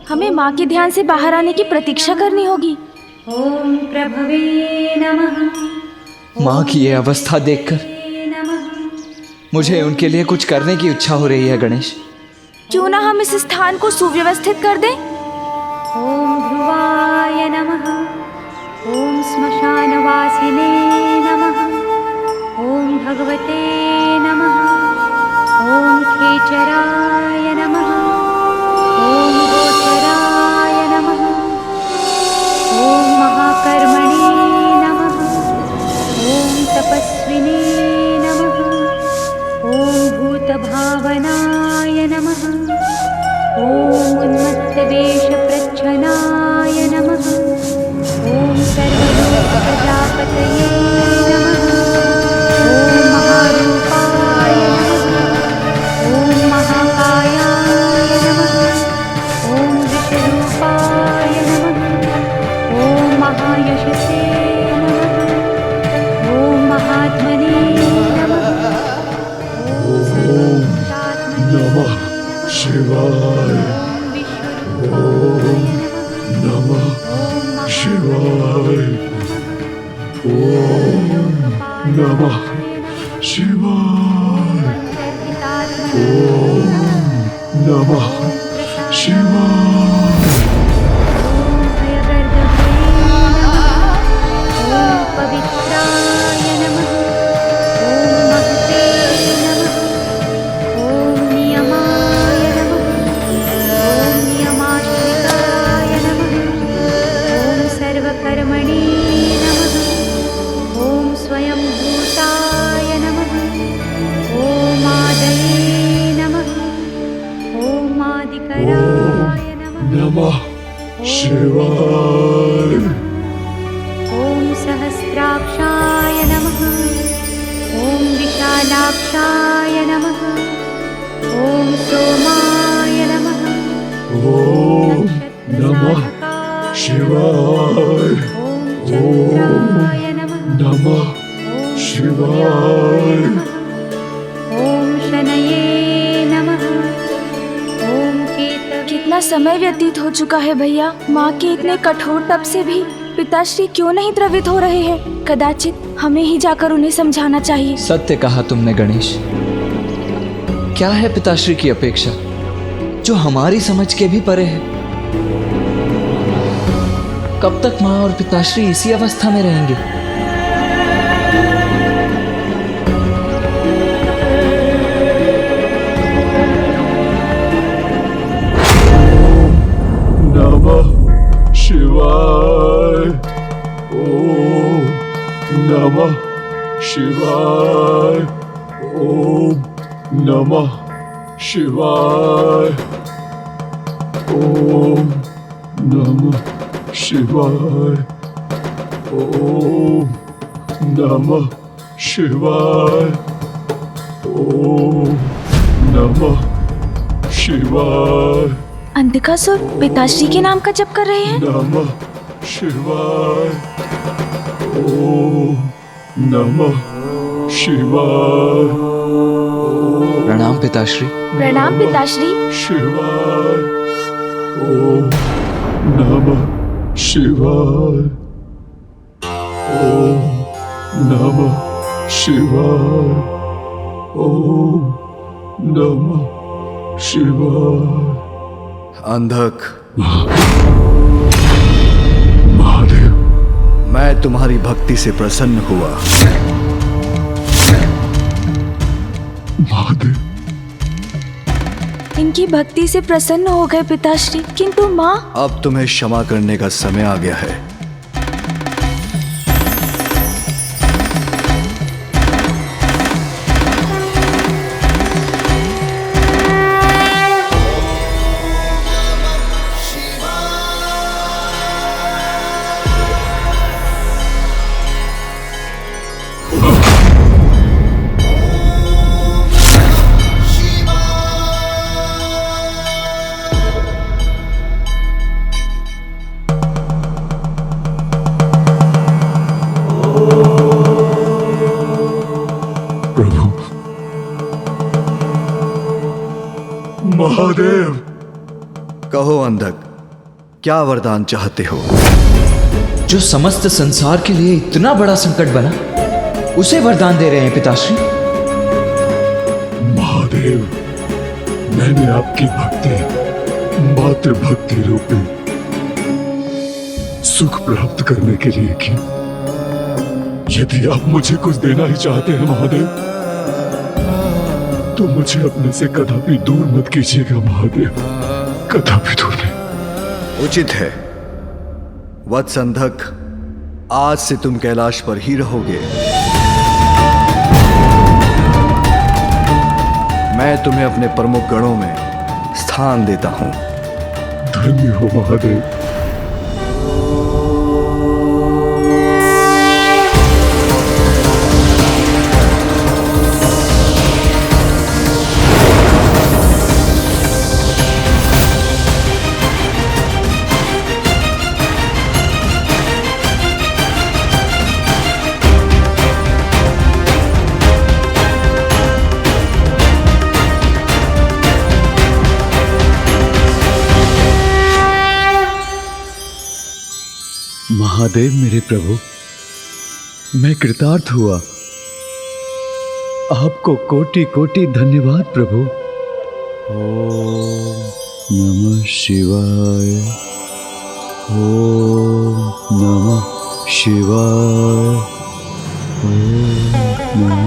हमें माँ के ध्यान से बाहर आने की प्रतीक्षा करनी होगी। ओम प्रभवे नमः। माँ की ये अवस्था देखकर मुझे उनके लिए कुछ करने की इच्छा हो रही है गणेश। क्यों ना हम इस स्थान को सुव्यवस्थित कर दें। ओम ध्रुवाय नमः। ओम श्मशानवासिने नमः। ओम भगवते नमः। ओम खेचराय नमः। ओम गोचराय नमः। ओम महाकर्मणे नमः। ओम तपस्विने नमः। ओम भूतभावनाय नमः। ओम उन्मत्तवेषप्रच्छन्नाय नमः। ओम सर्वलोकप्रजापतये नमः। ओम महारूपाय नमः। ओम महाकायाय नमः। ओम विश्वरूपाय नमः। ओम महायशसे नमः। ओम महात्मने नमः। ओम नमः शिवाय। ओम नमः शिवाय। ओम नमः शिवाय। ओम नमः शिवाय। ओम पवित्राय नमः। ओम महते नमः। ओम नियमाय नमः। ओम नियमाश्रिताय नमः। ओम सर्वकर्मणे नमः। ओम स्वयंभूताय नमः। ओम आदये नमः। ओम आदिकराय नमः। नमः शिवाय। ओम सहस्राक्षाय नमः। ओम विशालाक्षाय नमः। ओम सोमाय नमः। ओम नमः शिवाय। ओम चंद्राय नमः। नमः शिवाय। ओम शनये नमः। ओम केतवे। कितना समय व्यतीत हो चुका है भैया। माँ के इतने कठोर तप से भी पिताश्री क्यों नहीं द्रवित हो रहे हैं। कदाचित हमें ही जाकर उन्हें समझाना चाहिए। सत्य कहा तुमने गणेश। क्या है पिताश्री की अपेक्षा जो हमारी समझ के भी परे है। कब तक माँ और पिताश्री इसी अवस्था में रहेंगे। नमः शिवाय। ओम नमः शिवाय। ओम नमः शिवाय। ओम नमः शिवाय। ओम नमः शिवाय। ओम नमः शिवाय। अंधकासुर पिताश्री के नाम का जप कर रहे हैं। नमः शिवाय। ओम नमः शिवाय। प्रणाम पिताश्री। प्रणाम पिताश्री। शिवाय। ओम नमः शिवाय। ओम नमः शिवाय। ओम नमः शिवाय। अंधक, महादेव, मैं तुम्हारी भक्ति से प्रसन्न हुआ। महादेव, इनकी भक्ति से प्रसन्न हो गए पिताश्री, किंतु माँ। अब तुम्हें क्षमा करने का समय आ गया है। प्रभु, महादेव। कहो अंधक, क्या वरदान चाहते हो? जो समस्त संसार के लिए इतना बड़ा संकट बना, उसे वरदान दे रहे हैं पिताश्री। महादेव, मैंने आपकी भक्ति मातृ भक्ति रूपी सुख प्राप्त करने के लिए की। यदि आप मुझे कुछ देना ही चाहते हैं महादेव, तो मुझे अपने से कदापि दूर मत कीजिएगा महादेव, कदापि दूर नहीं। उचित है वत्स अंधक, आज से तुम कैलाश पर ही रहोगे। मैं तुम्हें अपने प्रमुख गणों में स्थान देता हूं। धन्य हो महादेव। महादेव मेरे प्रभु, मैं कृतार्थ हुआ। आपको कोटि कोटि धन्यवाद प्रभु। ओम नमः शिवाय, ओम नमः शिवाय, ओम नमः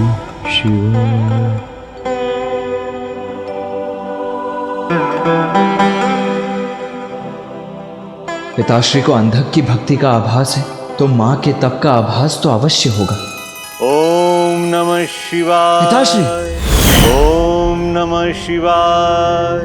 शिवाय। पिताश्री को अंधक की भक्ति का आभास है, तो माँ के तप का आभास तो अवश्य होगा। ओम नमः शिवाय। पिताश्री। ओम नमः शिवाय।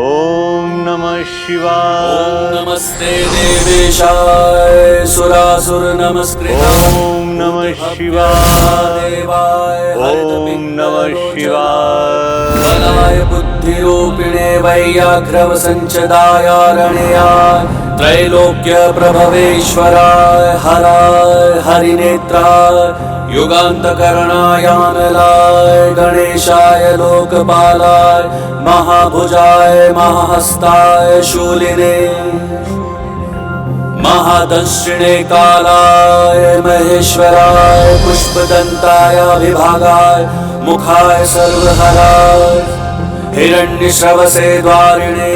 ओम नमः शिवाय। नमस्ते देवेशाय सुरासुर नमस्कृताय। ओम नमः शिवाय। देवाय ओम नमः शिवाय। बलाय बुद्धिरूपिणे वैयाघ्रव संचदाय रणयाय त्रैलोक्य प्रभवेश्वराय हराय हरिनेत्राय युगान्तकरणायानलाय गणेशाय लोकपालाय महाभुजाय महाहस्ताय शूलिने महादंशिणे कालाय महेश्वराय पुष्पदन्ताय विभागाय मुखाय सर्वहराय हिरण्यश्रवसे द्वारिणे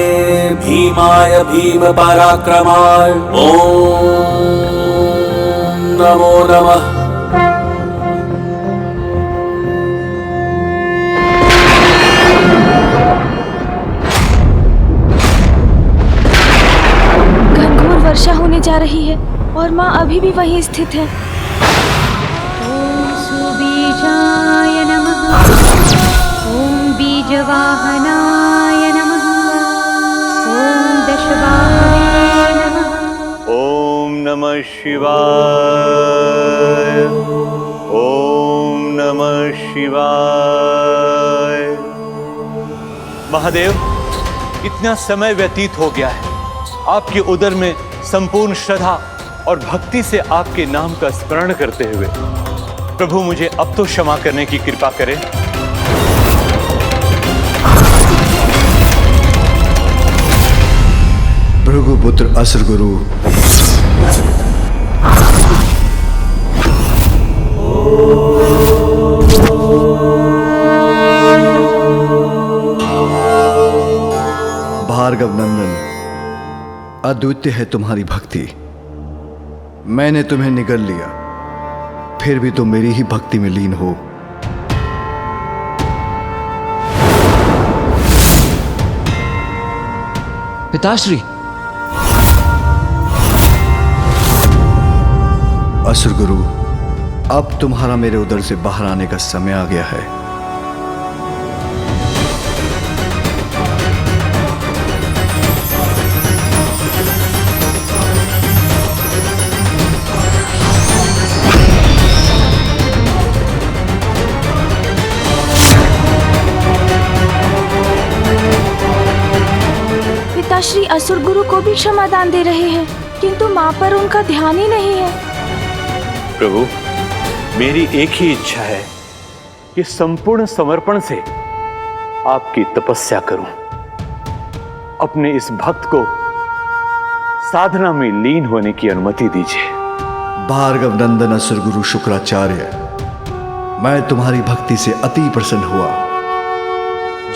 भीमाय भीम पराक्रमाय ओम नमो नमः। घनघोर वर्षा होने जा रही है और माँ अभी भी वहीं स्थित है। ॐ सुबीजाय नमः। ॐ बीजवाहनाय नमः। ॐ दशवाहने नमः। ओम नमः शिवाय। ओम नमः शिवाय। महादेव, इतना समय व्यतीत हो गया है, आपके उदर में संपूर्ण श्रद्धा और भक्ति से आपके नाम का स्मरण करते हुए प्रभु मुझे अब तो क्षमा करने की कृपा करें। भृगुपुत्र असुर गुरु, भार्गव नंदन, अद्वितीय है तुम्हारी भक्ति। मैंने तुम्हें निगल लिया, फिर भी तुम मेरी ही भक्ति में लीन हो। पिताश्री। असुर गुरु, अब तुम्हारा मेरे उदर से बाहर आने का समय आ गया है। पिताश्री असुर गुरु को भी क्षमादान दे रहे हैं, किंतु माँ पर उनका ध्यान ही नहीं है। प्रभु, मेरी एक ही इच्छा है कि संपूर्ण समर्पण से आपकी तपस्या करूं, अपने इस भक्त को साधना में लीन होने की अनुमति दीजिए। भार्गव नंदन असुर गुरु शुक्राचार्य, मैं तुम्हारी भक्ति से अति प्रसन्न हुआ।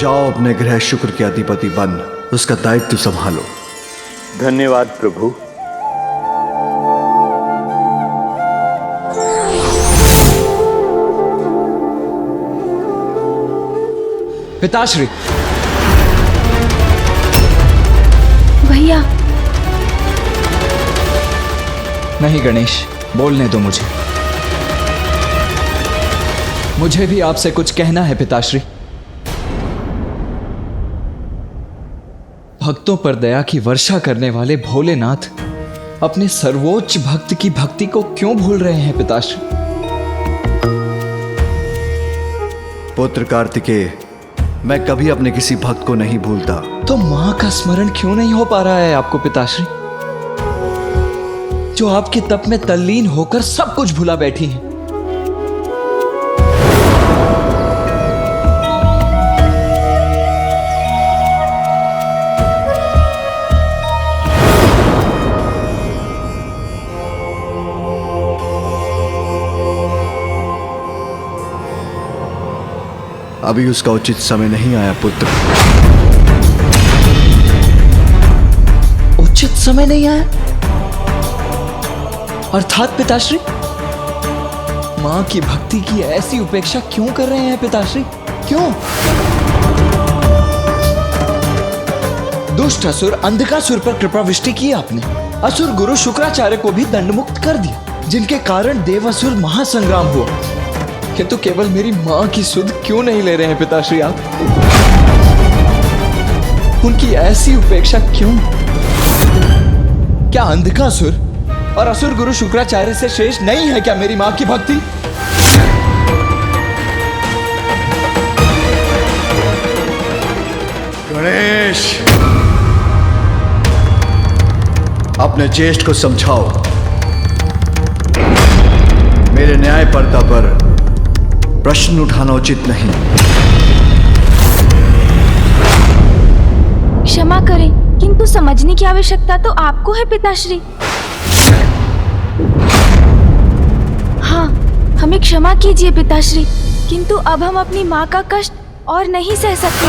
जाओ अपने ग्रह शुक्र के अधिपति बन उसका दायित्व संभालो। धन्यवाद प्रभु। पिताश्री। भैया। नहीं गणेश, बोलने दो मुझे भी आपसे कुछ कहना है पिताश्री। भक्तों पर दया की वर्षा करने वाले भोलेनाथ अपने सर्वोच्च भक्त की भक्ति को क्यों भूल रहे हैं पिताश्री? पुत्र कार्तिकेय, मैं कभी अपने किसी भक्त को नहीं भूलता। तो मां का स्मरण क्यों नहीं हो पा रहा है आपको पिताश्री, जो आपके तप में तल्लीन होकर सब कुछ भुला बैठी हैं? अभी उसका उचित समय नहीं आया पुत्र। उचित समय नहीं आया अर्थात पिताश्री, मां की भक्ति की ऐसी उपेक्षा क्यों कर रहे हैं पिताश्री? क्यों? दुष्ट असुर अंधकासुर पर कृपा वृष्टि की आपने। असुर गुरु शुक्राचार्य को भी दंडमुक्त कर दिया, जिनके कारण देवासुर महासंग्राम हुआ। किंतु केवल मेरी मां की सुध क्यों नहीं ले रहे हैं पिताश्री आप? उनकी ऐसी उपेक्षा क्यों? क्या अंधकासुर और असुर गुरु शुक्राचार्य से शेष नहीं है क्या मेरी मां की भक्ति? गणेश, अपने ज्येष्ठ को समझाओ। मेरे न्यायपर्दा पर प्रश्न उठाना उचित नहीं। क्षमा करें, किंतु समझने की आवश्यकता तो आपको है पिताश्री। हाँ, हमें क्षमा कीजिए पिताश्री, किंतु अब हम अपनी माँ का कष्ट और नहीं सह सकते।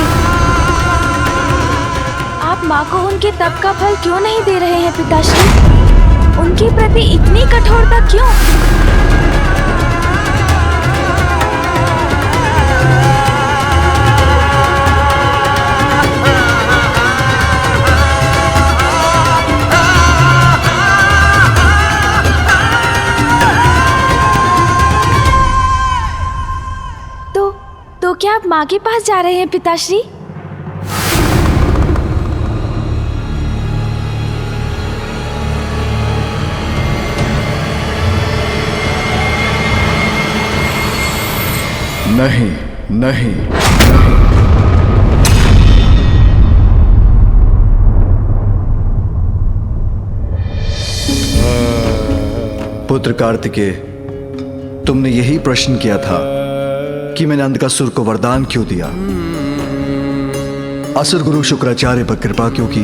आप माँ को उनके तप का फल क्यों नहीं दे रहे हैं पिताश्री? उनके प्रति इतनी कठोरता क्यों? तो क्या आप माँ के पास जा रहे हैं पिताश्री? नहीं, नहीं, नहीं। पुत्र कार्तिकेय, तुमने यही प्रश्न किया था कि मैंने अंधकासुर को वरदान क्यों दिया, असुर गुरु शुक्राचार्य पर कृपा क्यों की।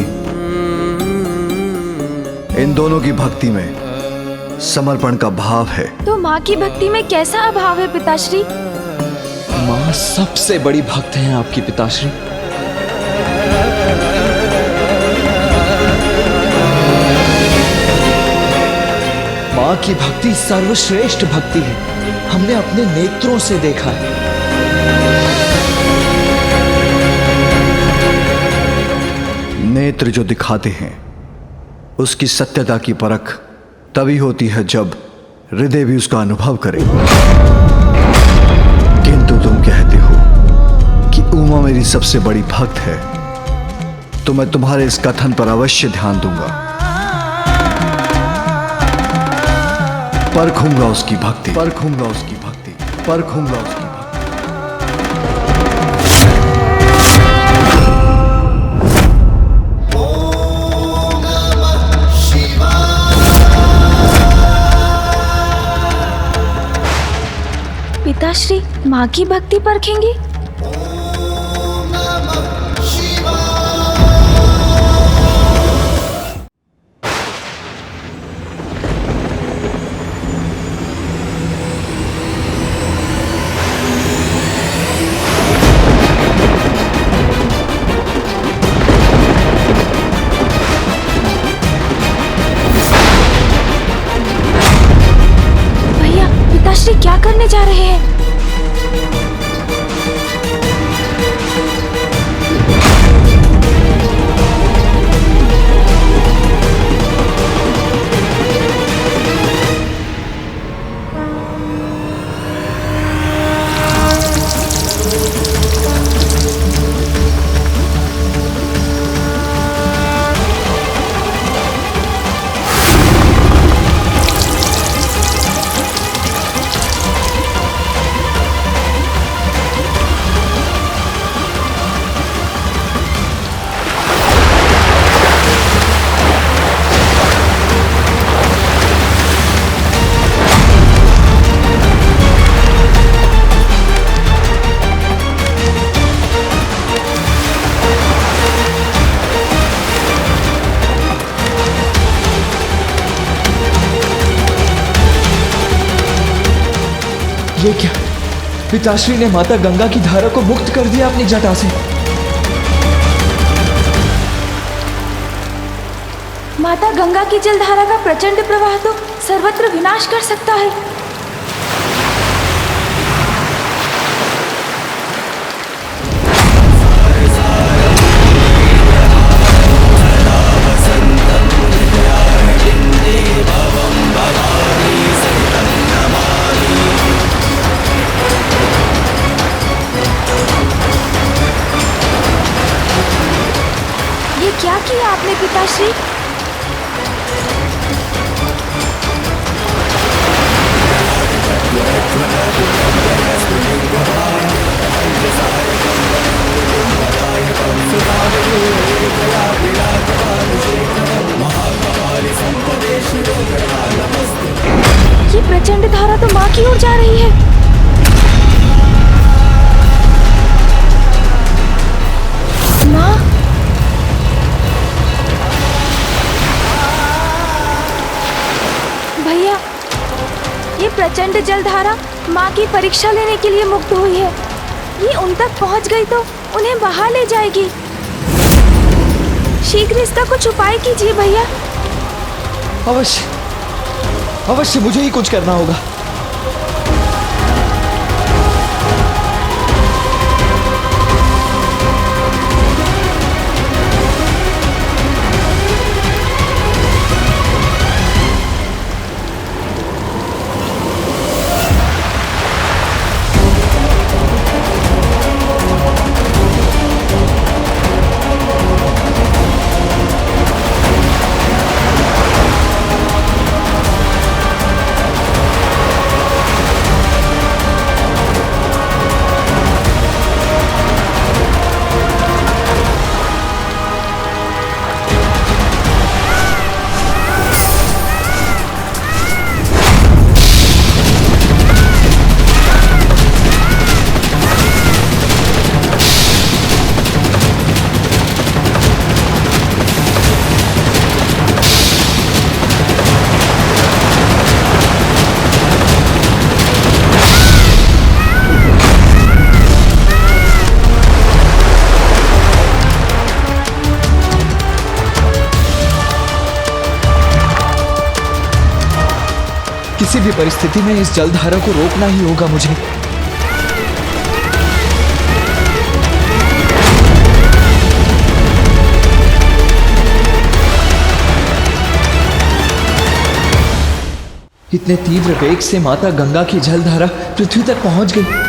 इन दोनों की भक्ति में समर्पण का भाव है। तो माँ की भक्ति में कैसा अभाव है पिताश्री? मां सबसे बड़ी भक्त हैं आपकी पिताश्री। मां की भक्ति सर्वश्रेष्ठ भक्ति है, हमने अपने नेत्रों से देखा है। नेत्र जो दिखाते हैं उसकी सत्यता की परख तभी होती है जब हृदय भी उसका अनुभव करे। किंतु तुम कहते हो कि उमा मेरी सबसे बड़ी भक्त है, तो मैं तुम्हारे इस कथन पर अवश्य ध्यान दूंगा। परखूंगा उसकी भक्ति, परखूंगा उसकी भक्ति, परखूंगा उसकी भक्ति। पिताश्री माँ की भक्ति परखेंगे? क्या करने जा रहे हैं? ये क्या? पिताश्री ने माता गंगा की धारा को मुक्त कर दिया अपनी जटा से। माता गंगा की जलधारा का प्रचंड प्रवाह तो सर्वत्र विनाश कर सकता है। ये क्या किया आपने पिताश्री? ये प्रचंड धारा तो माँ की ओर जा रही है। माँ, भैया, ये प्रचंड जलधारा माँ की परीक्षा लेने के लिए मुक्त हुई है। ये उन तक पहुँच गई तो उन्हें बहा ले जाएगी। शीघ्र इसका कुछ उपाय कीजिए भैया। अवश्य अवश्य, मुझे ही कुछ करना होगा। किसी भी परिस्थिति में इस जलधारा को रोकना ही होगा मुझे। इतने तीव्र वेग से माता गंगा की जलधारा पृथ्वी तक पहुंच गई।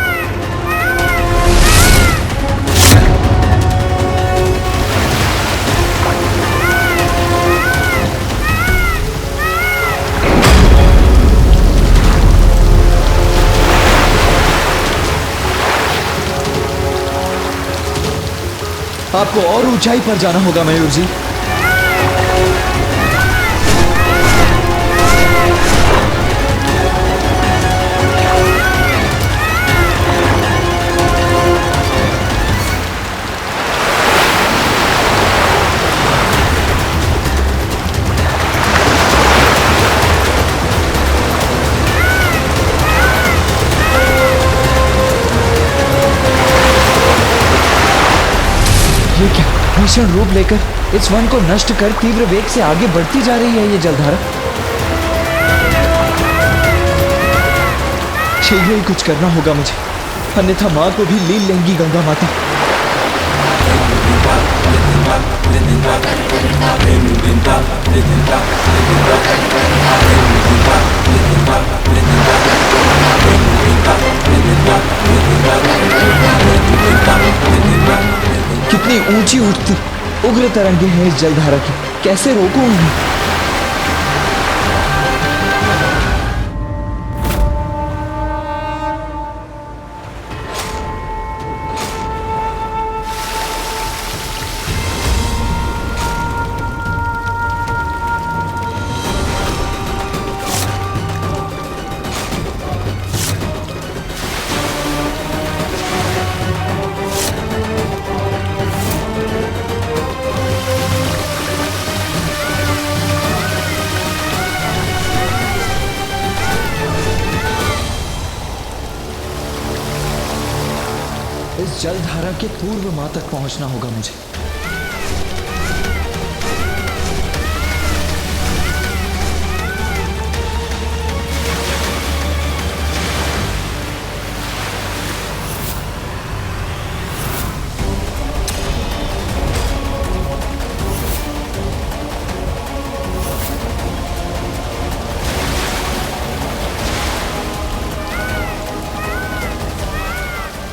आपको और ऊंचाई पर जाना होगा मयूर जी। ये क्या भीषण रूप लेकर इस वन को नष्ट कर तीव्र वेग से आगे बढ़ती जा रही है ये जलधारा। शीघ्र ही कुछ करना होगा मुझे, अन्यथा माँ को भी लील लेंगी गंगा माता। कितनी ऊंची उठती उग्र तरंगे हैं इस जलधारा की, कैसे रोकूं उन्हें? इस जलधारा के पूर्व माँ तक पहुंचना होगा मुझे।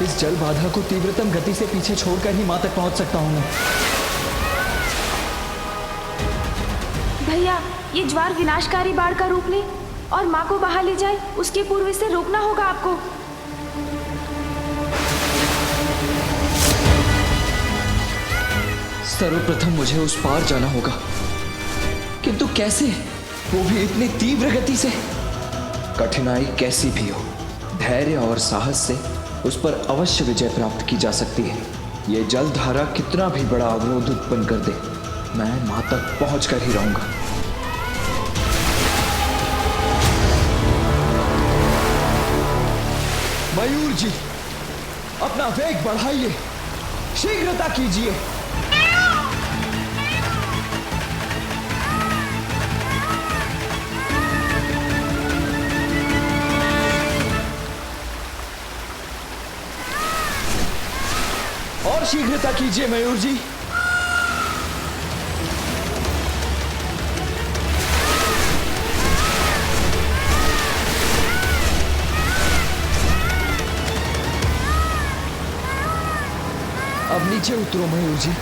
इस जल बाधा को तीव्रतम गति से पीछे छोड़कर ही माँ तक पहुंच सकता हूं मैं। भैया, ये ज्वार विनाशकारी बाढ़ का रूप ले और माँ को बहा ले जाए, उसके पूर्व इसे रोकना होगा आपको। सर्वप्रथम मुझे उस पार जाना होगा, किंतु कैसे, वो भी इतनी तीव्र गति से? कठिनाई कैसी भी हो, धैर्य और साहस से उस पर अवश्य विजय प्राप्त की जा सकती है। ये जलधारा कितना भी बड़ा अवरोध उत्पन्न कर दे, मैं मां तक पहुंच कर ही रहूंगा। मयूर जी, अपना वेग बढ़ाइए, शीघ्रता कीजिए। और शीघ्रता कीजिए मयूर जी। अब नीचे उतरो मयूर जी।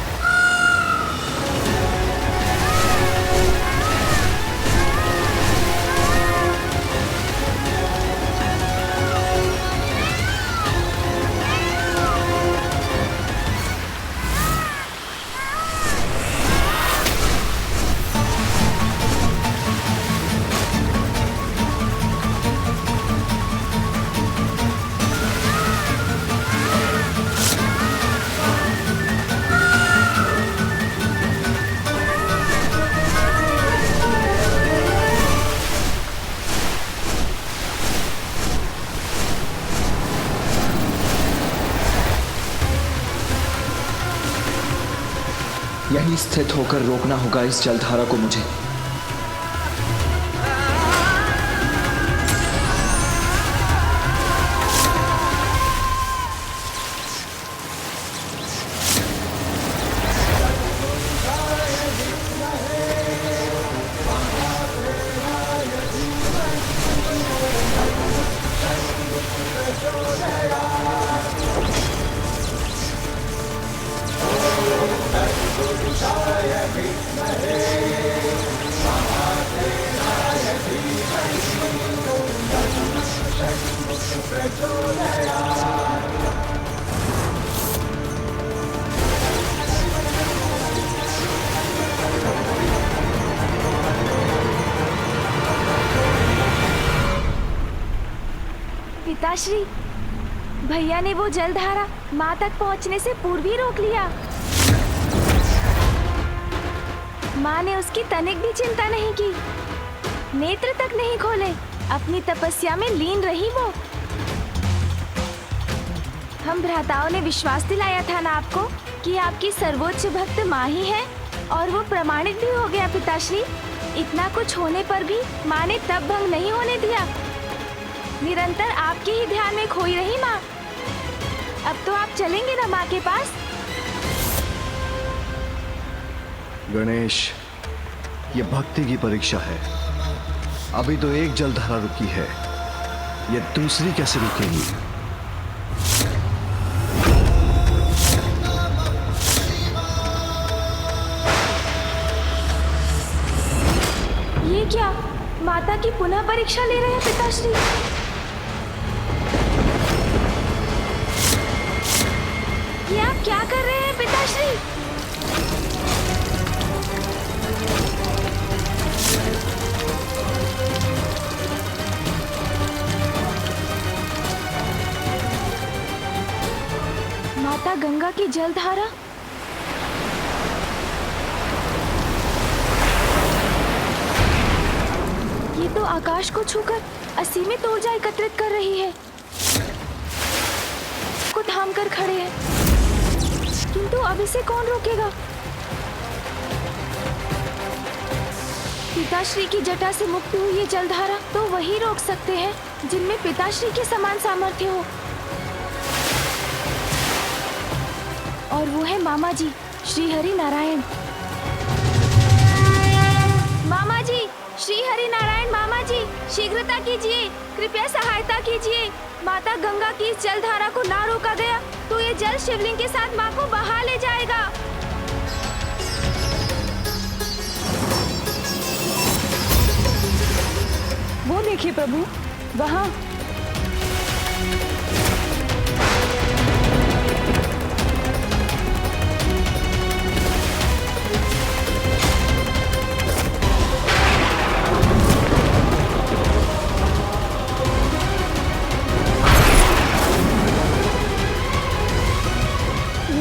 यहीं स्थित होकर रोकना होगा इस जलधारा को मुझे। पिताश्री, भैया ने वो जलधारा माँ तक पहुँचने से पूर्व ही रोक लिया। माँ ने उसकी तनिक भी चिंता नहीं की, नेत्र तक नहीं खोले, अपनी तपस्या में लीन रही वो। हम भ्राताओं ने विश्वास दिलाया था ना आपको कि आपकी सर्वोच्च भक्त माँ ही है, और वो प्रमाणित भी हो गया पिताश्री। इतना कुछ होने पर भी माँ ने तब भंग नहीं होने दिया। निरंतर आपके ही ध्यान में खोई रही माँ। अब तो आप चलेंगे ना माँ के पास? गणेश, ये भक्ति की परीक्षा है। अभी तो एक जलधारा रुकी है, ये दूसरी कैसे रुकेगी? ये क्या, माता की पुनः परीक्षा ले रहे हैं पिताश्री? ये आप क्या कर रहे हैं पिताश्री? माता गंगा की जलधारा? ये तो आकाश को छूकर असीमित ऊर्जा एकत्रित कर रही है, को थाम कर खड़े हैं। किंतु अब इसे कौन रोकेगा? पिताश्री की जटा से मुक्त हुई ये जलधारा तो वही रोक सकते हैं जिनमें पिताश्री के समान सामर्थ्य हो, और वो है मामा जी श्री हरि नारायण। मामा जी श्री हरि नारायण, मामा जी शीघ्रता कीजिए, कृपया सहायता कीजिए। माता गंगा की इस जलधारा को ना रोका गया तो ये जल शिवलिंग के साथ माँ को बहा ले जाएगा। वो देखिए प्रभु, वहाँ।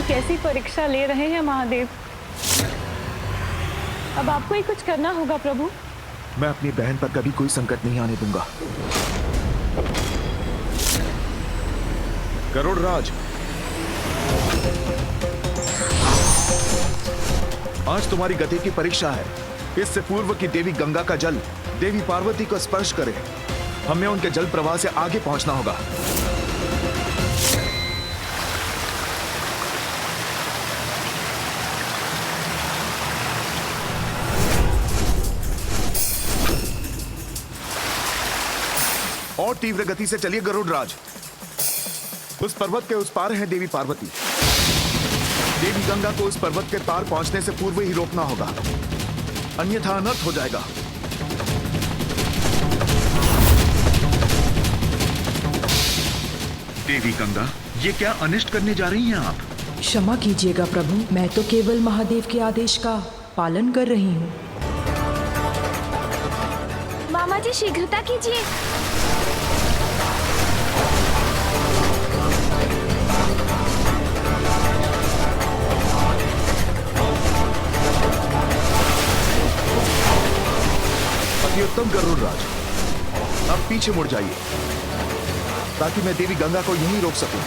कैसी परीक्षा ले रहे हैं महादेव। अब आपको ही कुछ करना होगा प्रभु। मैं अपनी बहन पर कभी कोई संकट नहीं आने दूंगा। गरुड़राज, आज तुम्हारी गति की परीक्षा है। इससे पूर्व की देवी गंगा का जल देवी पार्वती को स्पर्श करे, हमें उनके जल प्रवाह से आगे पहुंचना होगा। और तीव्र गति से चलिए गरुड़राज। उस पर्वत के उस पार है देवी पार्वती। देवी गंगा को उस पर्वत के पार पहुंचने से पूर्व ही रोकना होगा, अन्यथा अनर्थ हो जाएगा। देवी गंगा, ये क्या अनिष्ट करने जा रही हैं आप? क्षमा कीजिएगा प्रभु, मैं तो केवल महादेव के आदेश का पालन कर रही हूँ। मामा जी शीघ्रता कीजिए। अति उत्तम गरुड़राज, अब पीछे मुड़ जाइए ताकि मैं देवी गंगा को यहीं रोक सकूं।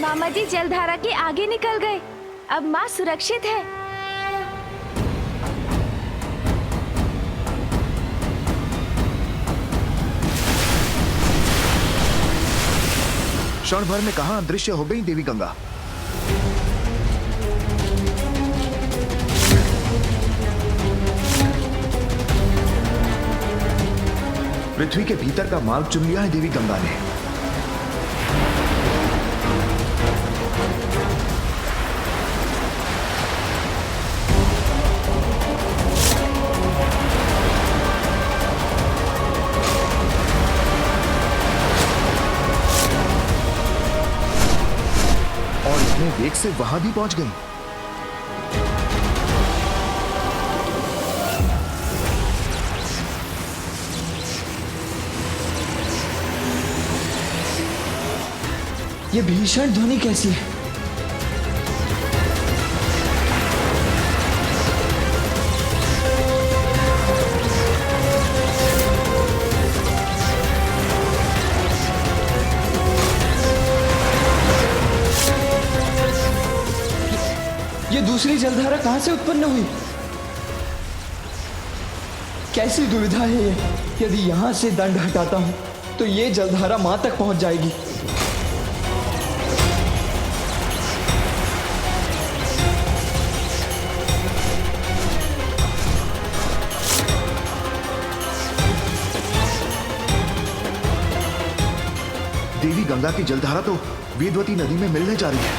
मामा जी जलधारा के आगे निकल गए, अब माँ सुरक्षित है। क्षण भर में कहां अदृश्य हो गई देवी गंगा। पृथ्वी के भीतर का मार्ग चुन लिया है देवी गंगा ने। और इतने वेग से वहां भी पहुंच गई। ये भीषण ध्वनि कैसी है? ये दूसरी जलधारा कहां से उत्पन्न हुई? कैसी दुविधा है ये। यदि यहाँ से दंड हटाता हूँ तो ये जलधारा माँ तक पहुँच जाएगी। देवी गंगा की जलधारा तो वेदवती नदी में मिलने जा रही है।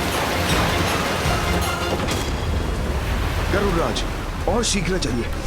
गरुड़राज, और शीघ्र चलिए।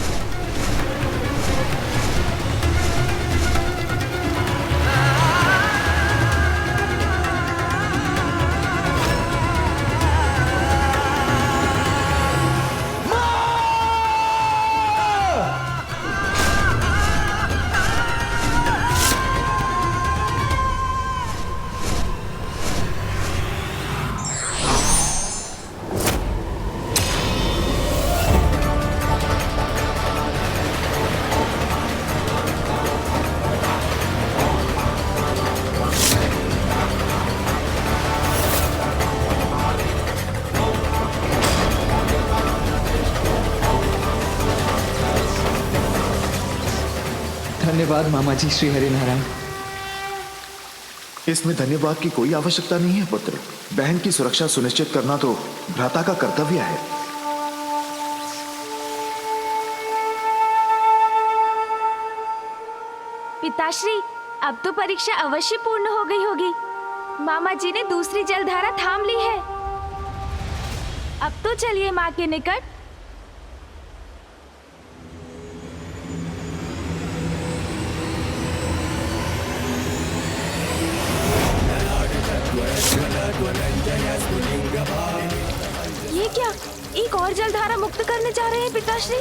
धन्यवाद मामा जी श्री हरि नारायण। इसमें धन्यवाद की कोई आवश्यकता नहीं है पुत्र। बहन की सुरक्षा सुनिश्चित करना तो भ्राता का कर्तव्य है। पिताश्री, अब तो परीक्षा अवश्य पूर्ण हो गई होगी। मामा जी ने दूसरी जलधारा थाम ली है। अब तो चलिए माँ के निकट। ये क्या, एक और जलधारा मुक्त करने जा रहे हैं पिताश्री?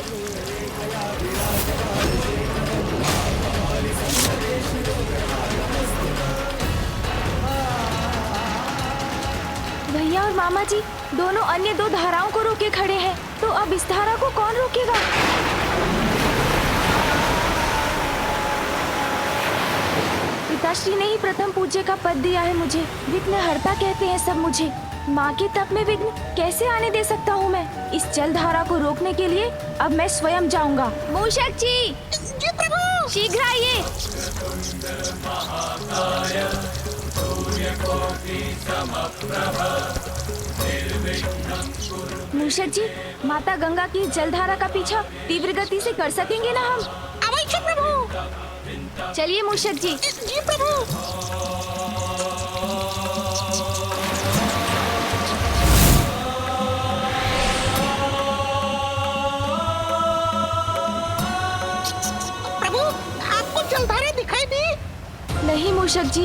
भैया और मामा जी दोनों अन्य दो धाराओं को रोके खड़े हैं, तो अब इस धारा को कौन रोकेगा? पिताश्री ने ही प्रथम पूज्य का पद दिया है मुझे। विघ्नहर्ता कहते हैं सब मुझे। माँ के तप में विघ्न कैसे आने दे सकता हूँ मैं? इस जलधारा को रोकने के लिए अब मैं स्वयं जाऊंगा। मूषक जी, प्रभु शीघ्र आइए। मूषक जी, माता गंगा की जलधारा का पीछा तीव्र गति से कर सकेंगे ना हम? अवश्य प्रभु। चलिए मूषक जी। जी प्रभु। जलधारा दिखाई दी? नहीं मूषक जी,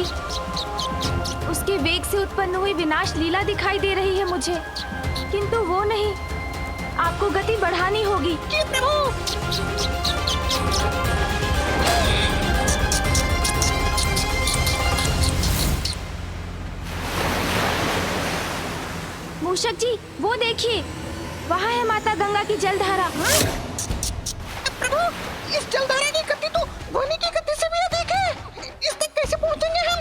उसके वेग से उत्पन्न हुई विनाश लीला दिखाई दे रही है मुझे, किंतु वो नहीं। आपको गति बढ़ानी होगी। जी प्रभु। मूषक जी, वो देखिए, वहाँ है माता गंगा की जलधारा। प्रभु, इस जलधारा की गति तो ध्वनि की गति से भी अधिक है। इस तक कैसे पहुंचेंगे हम?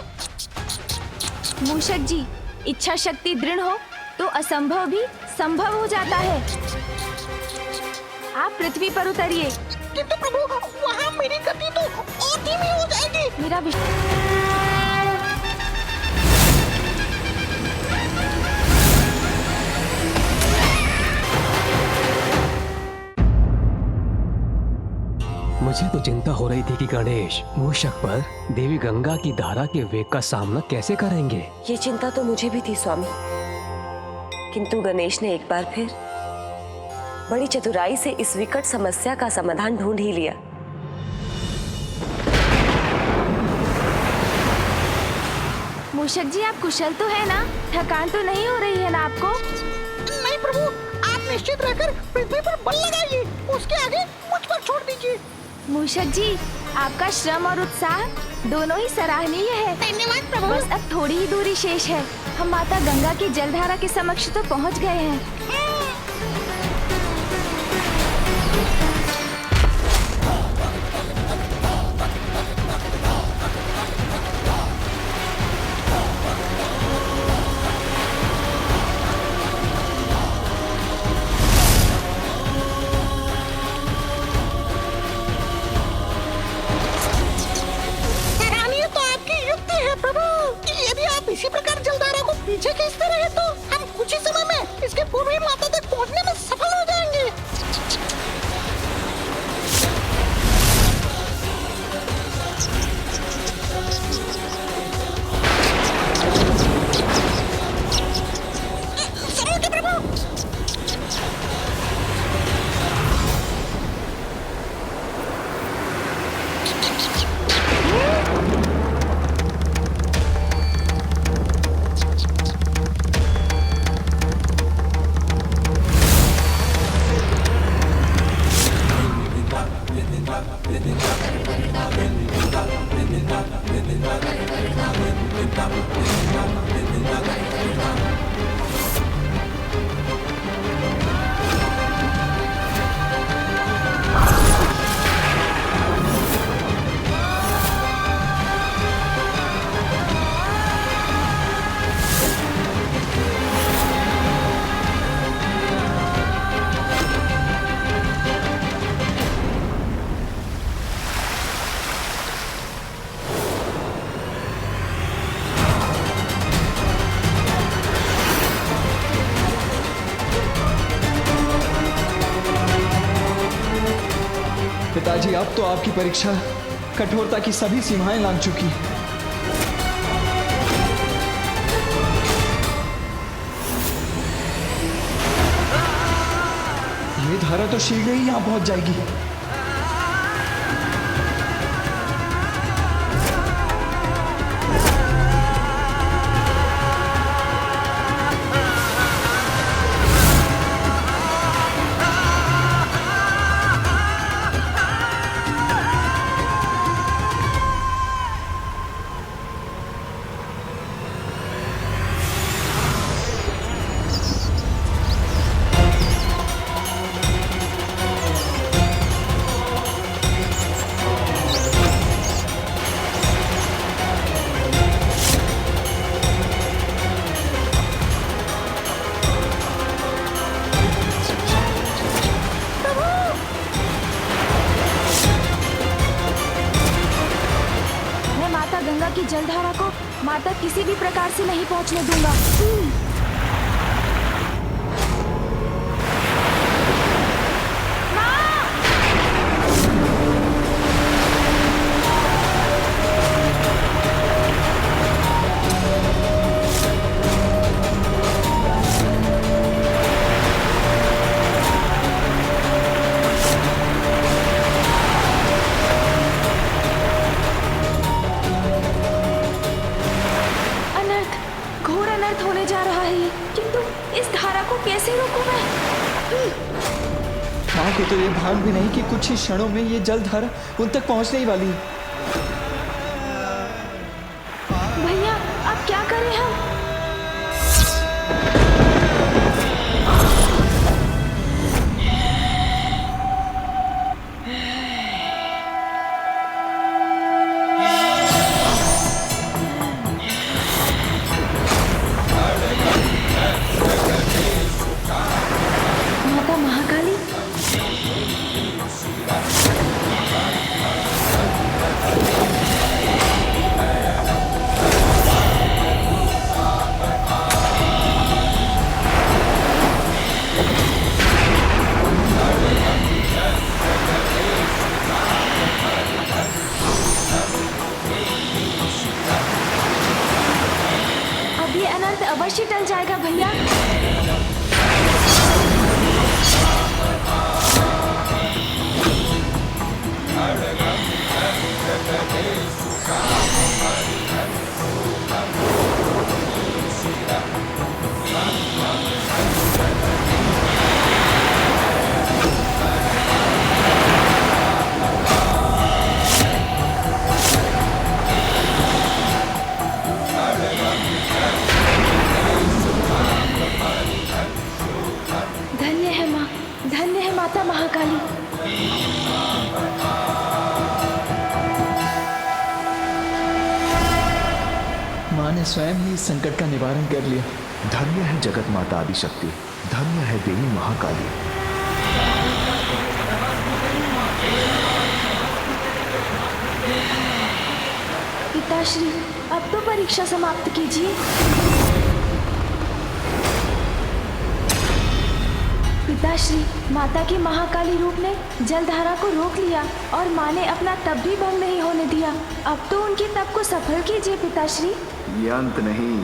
मूषक जी, इच्छा शक्ति दृढ़ हो तो असंभव भी संभव हो जाता है। आप पृथ्वी पर उतरिए। किंतु प्रभु, वहाँ मेरी गति तो और धीमी हो जाएगी। मेरा मुझे तो चिंता हो रही थी कि गणेश मूषक पर देवी गंगा की धारा के वेग का सामना कैसे करेंगे। ये चिंता तो मुझे भी थी स्वामी, किंतु गणेश ने एक बार फिर बड़ी चतुराई से इस विकट समस्या का समाधान ढूंढ ही लिया। मूषक जी, आप कुशल तो है ना? थकान तो नहीं हो रही है ना आपको? नहीं प्रभु, आप निश्चित रहकर पृथ्वी पर बल लगाइए। उसके आगे मुझ पर छोड़ दीजिए। मूषक जी, आपका श्रम और उत्साह दोनों ही सराहनीय है। धन्यवाद प्रभु। बस अब थोड़ी ही दूरी शेष है। हम माता गंगा की जलधारा के समक्ष तो पहुंच गए हैं। पीछे खींचते रहे तो हम कुछ ही समय में इसके पूर्वी माता तक पहुंचने में सफल हो जाएंगे। समुद्र प्रभु, पिताजी, अब तो आपकी परीक्षा कठोरता की सभी सीमाएं लांघ चुकी है। ये धारा तो शीघ्र ही यहां पहुंच जाएगी। गंगा की जलधारा को माता किसी भी प्रकार से नहीं पहुंचने दूंगा। होने जा रहा है, किंतु इस धारा को कैसे रोकूं मैं? माँ को तो ये भान भी नहीं कि कुछ ही क्षणों में ये जलधारा उन तक पहुंचने ही वाली है। भैया, अब क्या करें हम? अवश्य टल जाएगा भैया। धन्य है माता महाकाली। माँ ने स्वयं ही इस संकट का निवारण कर लिया। धन्य है जगत माता आदिशक्ति, धन्य है देवी महाकाली। पिताश्री, अब तो परीक्षा समाप्त कीजिए। पिताश्री, माता की महाकाली रूप ने जलधारा को रोक लिया और माँ ने अपना तप भी भंग नहीं होने दिया। अब तो उनके तप को सफल कीजिए पिताश्री। ये अंत नहीं,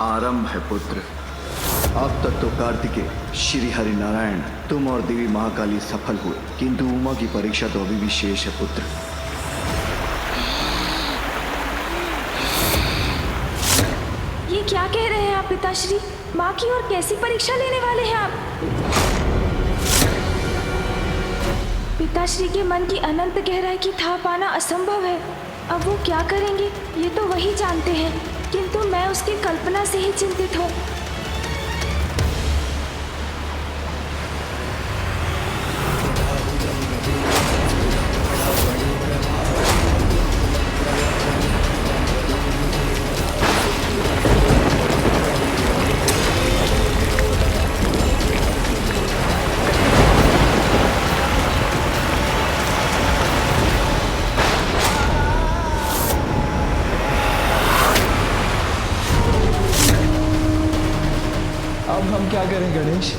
आरंभ है पुत्र। अब तक तो कार्तिकेय, श्री हरि नारायण, तुम और देवी महाकाली सफल हुए, किंतु उमा की परीक्षा तो अभी भी शेष है पुत्र। ये क्या कह रहे हैं आप पिताश्री? माँ की और कैसी परीक्षा लेने वाले हैं आप? पिताश्री के मन की अनंत गहराई की था पाना असंभव है। अब वो क्या करेंगे ये तो वही जानते हैं, किंतु मैं उसकी कल्पना से ही चिंतित हूँ। अब हम क्या करें गणेश?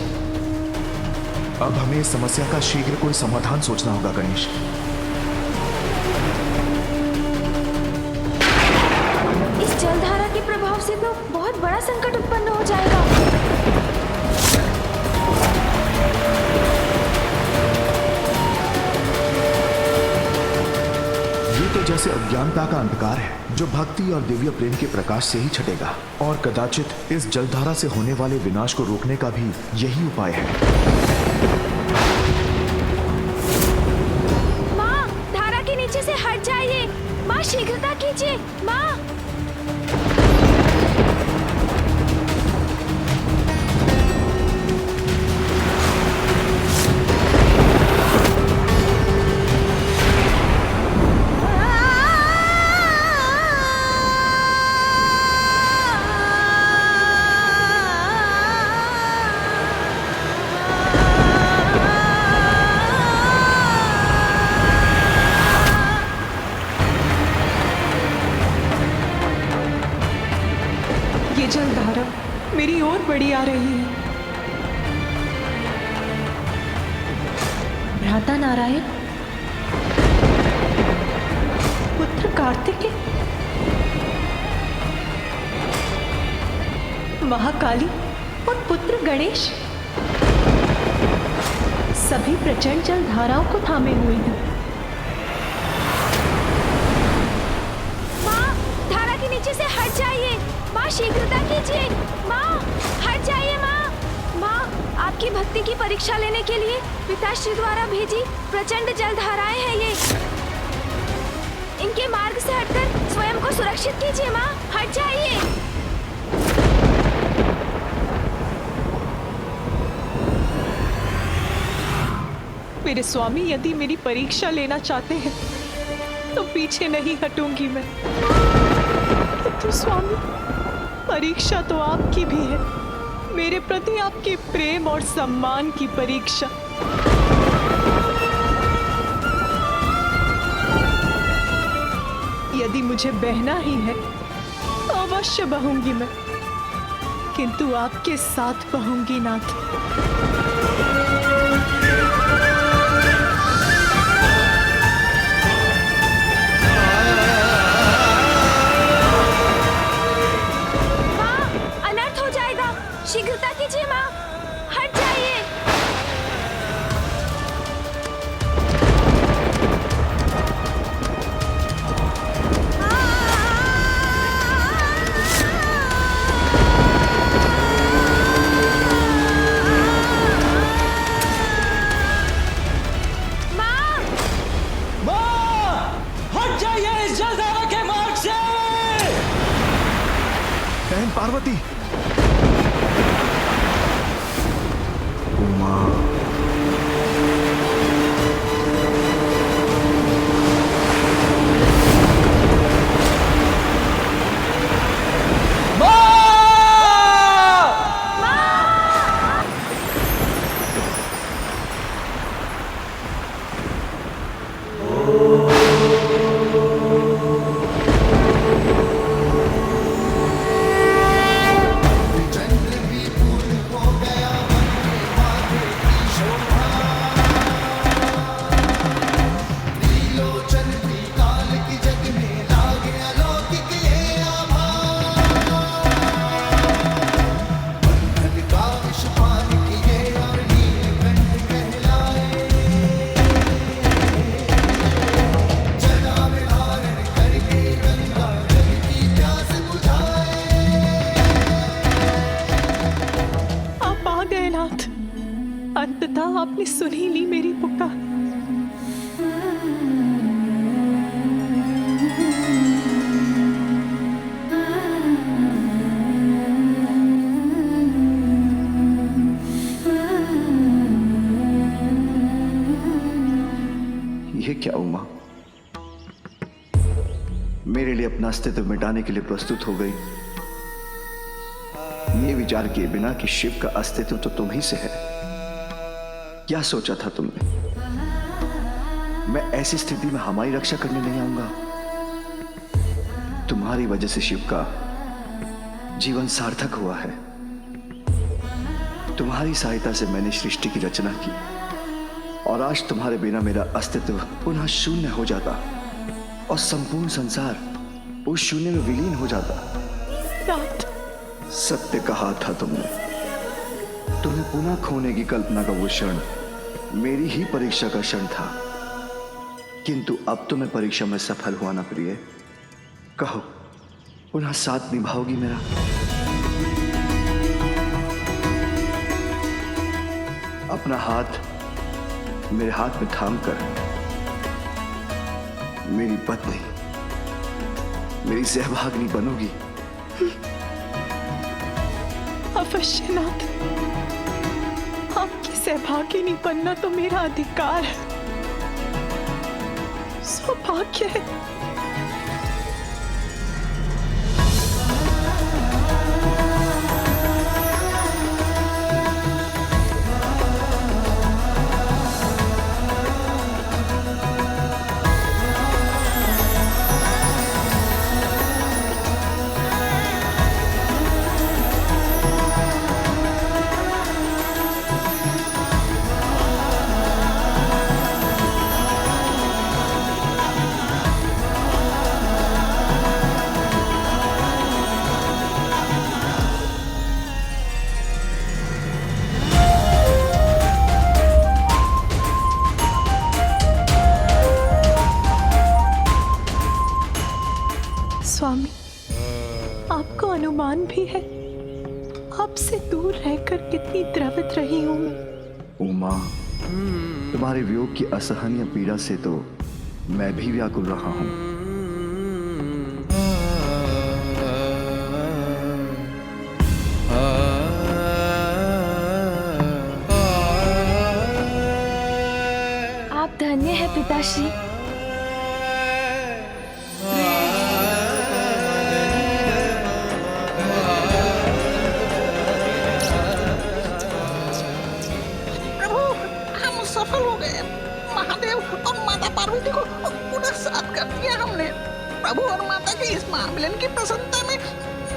अब हमें इस समस्या का शीघ्र कोई समाधान सोचना होगा गणेश। इस जलधारा के प्रभाव से तो बहुत बड़ा संकट उत्पन्न हो जाएगा। ये तो जैसे अज्ञानता का अंधकार है जो भक्ति और दिव्य प्रेम के प्रकाश से ही छटेगा, और कदाचित इस जलधारा से होने वाले विनाश को रोकने का भी यही उपाय है। माँ, धारा के नीचे से हट जाइए। माँ, शीघ्रता कीजिए। माँ, ये जलधारा मेरी ओर बढ़ी आ रही है। भ्राता नारायण, पुत्र कार्तिकेय, महाकाली और पुत्र गणेश सभी प्रचंड जलधाराओं को थामे हुए हैं। माँ, धारा के नीचे से हट जाइए। माँ, शीघ्रता कीजिए। माँ, हट जाइए। माँ, माँ, आपकी भक्ति की परीक्षा लेने के लिए पिताश्री द्वारा भेजी प्रचंड जलधाराएं हैं ये। इनके मार्ग से हटकर स्वयं को सुरक्षित कीजिए। माँ, हट जाइए। मेरे स्वामी यदि मेरी परीक्षा लेना चाहते हैं तो पीछे नहीं हटूंगी मैं। तो स्वामी, परीक्षा तो आपकी भी है, मेरे प्रति आपके प्रेम और सम्मान की परीक्षा। यदि मुझे बहना ही है तो अवश्य बहूंगी मैं, किंतु आपके साथ बहूंगी नाथ। शीघ्रता कीजिए। माँ, हट जाइए। हट जाइए इस जलधारा के मार्ग से। बहन पार्वती, माँ आपने सुन ही ली मेरी पुकार। ये क्या उमा, मेरे लिए अपना अस्तित्व मिटाने के लिए प्रस्तुत हो गई, ये विचार किए बिना कि शिव का अस्तित्व तो तुम ही से है। क्या सोचा था तुमने? मैं ऐसी स्थिति में हमारी रक्षा करने नहीं आऊंगा? तुम्हारी वजह से शिव का जीवन सार्थक हुआ है। तुम्हारी सहायता से मैंने सृष्टि की रचना की और आज तुम्हारे बिना मेरा अस्तित्व पुनः शून्य हो जाता और संपूर्ण संसार उस शून्य में विलीन हो जाता। सत्य कहा था तुमने। तुम्हें पुनः खोने की कल्पना का वो क्षण मेरी ही परीक्षा का क्षण था, किंतु अब तो मैं परीक्षा में सफल हुआ ना प्रिय। कहो, पुनः साथ निभाओगी मेरा? अपना हाथ मेरे हाथ में थाम कर मेरी पत्नी, मेरी सहभागिनी बनोगी? अवश्य नाथ, आपकी सहभागिनी बनना तो मेरा अधिकार है, सौभाग्य है। स्वामी, आपको अनुमान भी है आपसे दूर रहकर कितनी द्रवित रही हूं मैं। उमा, तुम्हारे वियोग की असहनीय पीड़ा से तो मैं भी व्याकुल रहा हूं। आप धन्य हैं पिताश्री। सफल हो गए। महादेव और माता पार्वती को पुनः साथ कर दिया हमने। प्रभु और माता के इस महामिलन की प्रसन्नता में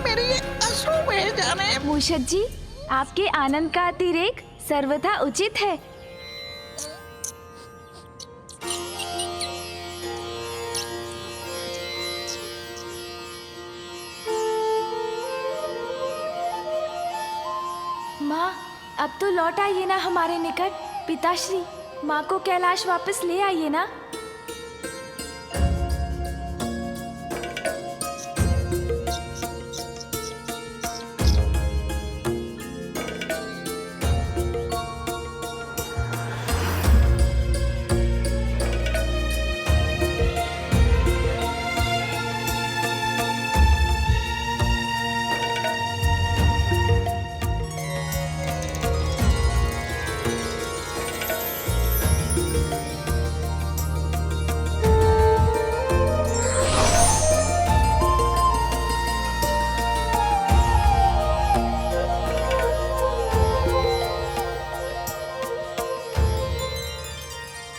मेरे ये अश्रु बह जाने। मूषक जी, आपके आनंद का अतिरेक सर्वथा उचित है। माँ, अब तो लौट आइए ना हमारे निकट। पिताश्री, माँ को कैलाश वापस ले आइए ना।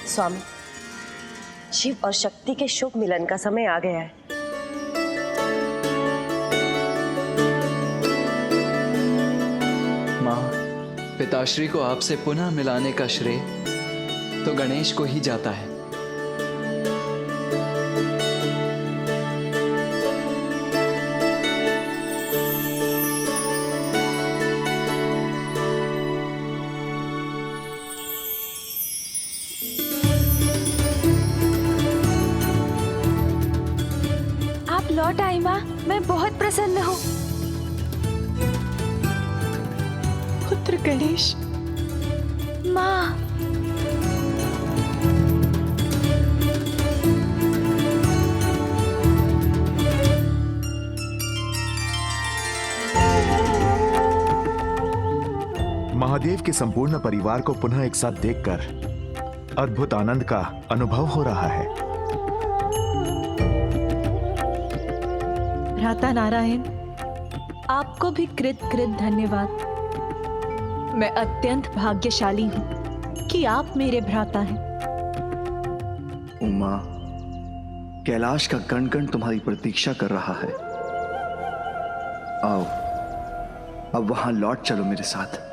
स्वामी, शिव और शक्ति के शुभ मिलन का समय आ गया है। माँ, पिताश्री को आपसे पुनः मिलाने का श्रेय तो गणेश को ही जाता है। लौट आई माँ, मैं बहुत प्रसन्न हूँ। पुत्र गणेश। माँ, महादेव के संपूर्ण परिवार को पुनः एक साथ देखकर अद्भुत आनंद का अनुभव हो रहा है। भ्राता नारायण, आपको भी कृत कृत धन्यवाद। मैं अत्यंत भाग्यशाली हूँ कि आप मेरे भ्राता हैं। उमा, कैलाश का कण कण तुम्हारी प्रतीक्षा कर रहा है। आओ, अब वहां लौट चलो मेरे साथ।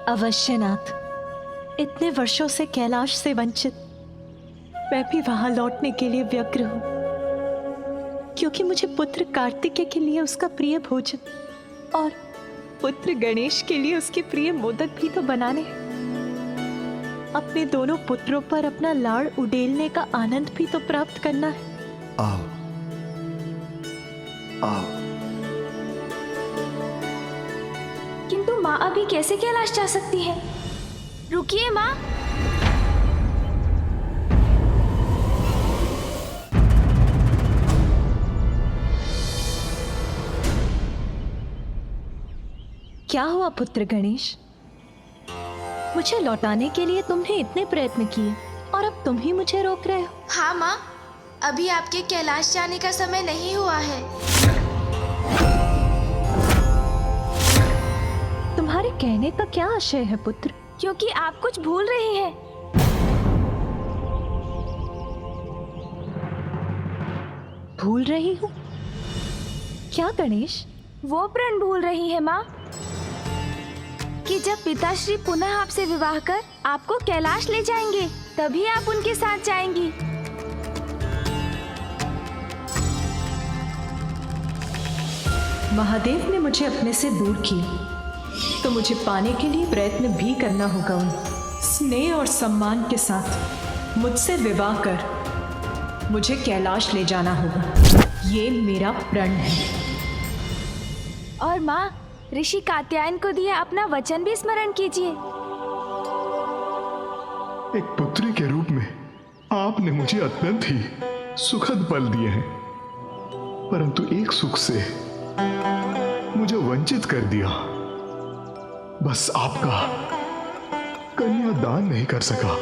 अवश्य नाथ, इतने वर्षों से कैलाश से वंचित मैं भी वहां लौटने के लिए व्यग्र हूं, क्योंकि मुझे पुत्र कार्तिकेय के लिए उसका प्रिय भोजन और पुत्र गणेश के लिए उसके प्रिय मोदक भी तो बनाने हैं। अपने दोनों पुत्रों पर अपना लाड़ उड़ेलने का आनंद भी तो प्राप्त करना है। आओ आओ। किंतु माँ अभी कैसे कैलाश जा सकती है? रुकिए माँ। क्या हुआ पुत्र गणेश? मुझे लौटाने के लिए तुमने इतने प्रयत्न किए और अब तुम ही मुझे रोक रहे हो। हाँ माँ, अभी आपके कैलाश जाने का समय नहीं हुआ है। तुम्हारे कहने का क्या आशय है पुत्र? क्योंकि आप कुछ भूल रही हैं। भूल रही हूँ? क्या गणेश? वो प्रण भूल रही है माँ कि जब पिताश्री पुनः आपसे विवाह कर आपको कैलाश ले जाएंगे, तभी आप उनके साथ जाएंगी। महादेव ने मुझे अपने से दूर किया, तो मुझे पाने के लिए प्रयत्न भी करना होगा। उन्हें स्नेह और सम्मान के साथ मुझसे विवाह कर मुझे कैलाश ले जाना होगा। ये मेरा प्रण है। और माँ, ऋषि कात्यायन को दिया अपना वचन भी स्मरण कीजिए। एक पुत्री के रूप में आपने मुझे अत्यंत ही सुखद पल दिए हैं, परंतु एक सुख से मुझे वंचित कर दिया। बस आपका कन्यादान नहीं कर सका।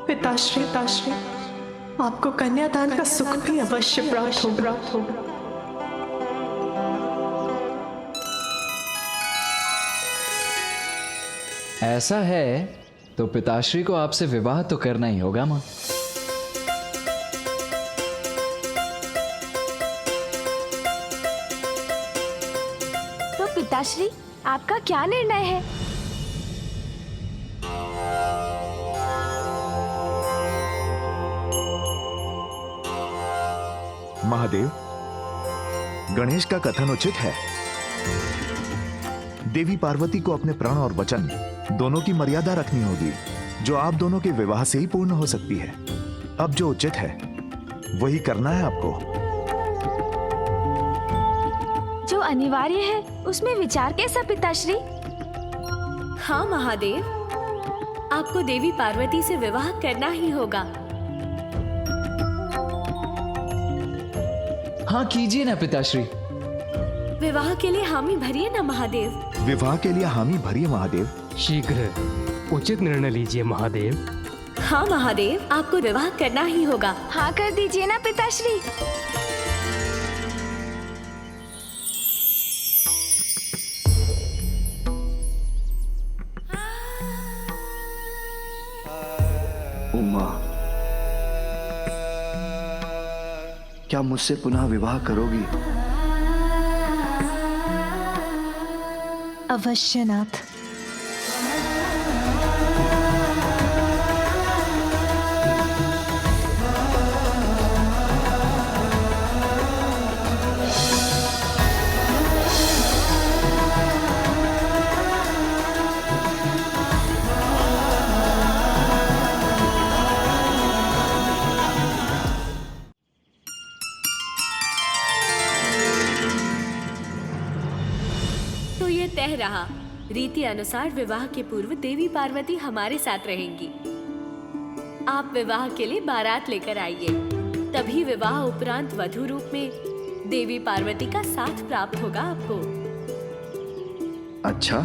पिताश्री, आपको कन्यादान का सुख भी अवश्य प्राप्त होगा। ऐसा है तो पिताश्री को आपसे विवाह तो करना ही होगा माँ। तो पिताश्री, आपका क्या निर्णय है? महादेव, गणेश का कथन उचित है। देवी पार्वती को अपने प्रण और वचन दोनों की मर्यादा रखनी होगी, जो आप दोनों के विवाह से ही पूर्ण हो सकती है। अब जो उचित है वही करना है आपको। जो अनिवार्य है उसमें विचार कैसा पिताश्री? हाँ महादेव, आपको देवी पार्वती से विवाह करना ही होगा। हाँ कीजिए ना पिताश्री। विवाह के लिए हामी भरिए ना महादेव। विवाह के लिए हामी भरिए महादेव। शीघ्र उचित निर्णय लीजिए महादेव। हाँ महादेव, आपको विवाह करना ही होगा। हाँ कर दीजिए ना पिताश्री। उमा, क्या मुझसे पुनः विवाह करोगी? अवश्य नाथ। तो ये तय रहा, रीति अनुसार विवाह के पूर्व देवी पार्वती हमारे साथ रहेंगी। आप विवाह के लिए बारात लेकर आइए, तभी विवाह उपरांत वधू रूप में देवी पार्वती का साथ प्राप्त होगा आपको। अच्छा,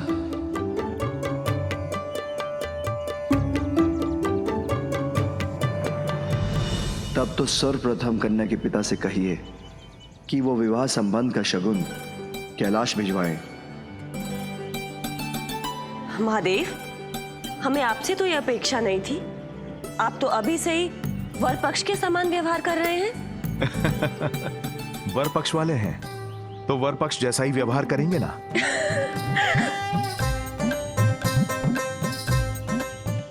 तब तो सर्वप्रथम कन्या के पिता से कहिए कि वो विवाह संबंध का शगुन कैलाश भिजवाएं। महादेव, हमें आपसे तो यह अपेक्षा नहीं थी। आप तो अभी से ही वर पक्ष के समान व्यवहार कर रहे हैं। वर पक्ष वाले हैं तो वर पक्ष जैसा ही व्यवहार करेंगे ना।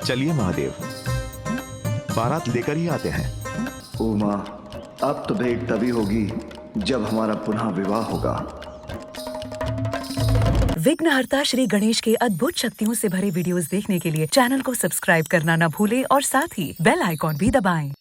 चलिए महादेव, बारात लेकर ही आते हैं। उमा, अब तो भेंट तभी होगी जब हमारा पुनः विवाह होगा। विघ्नहर्ता श्री गणेश के अद्भुत शक्तियों से भरे वीडियोस देखने के लिए चैनल को सब्सक्राइब करना न भूलें और साथ ही बेल आइकॉन भी दबाएं।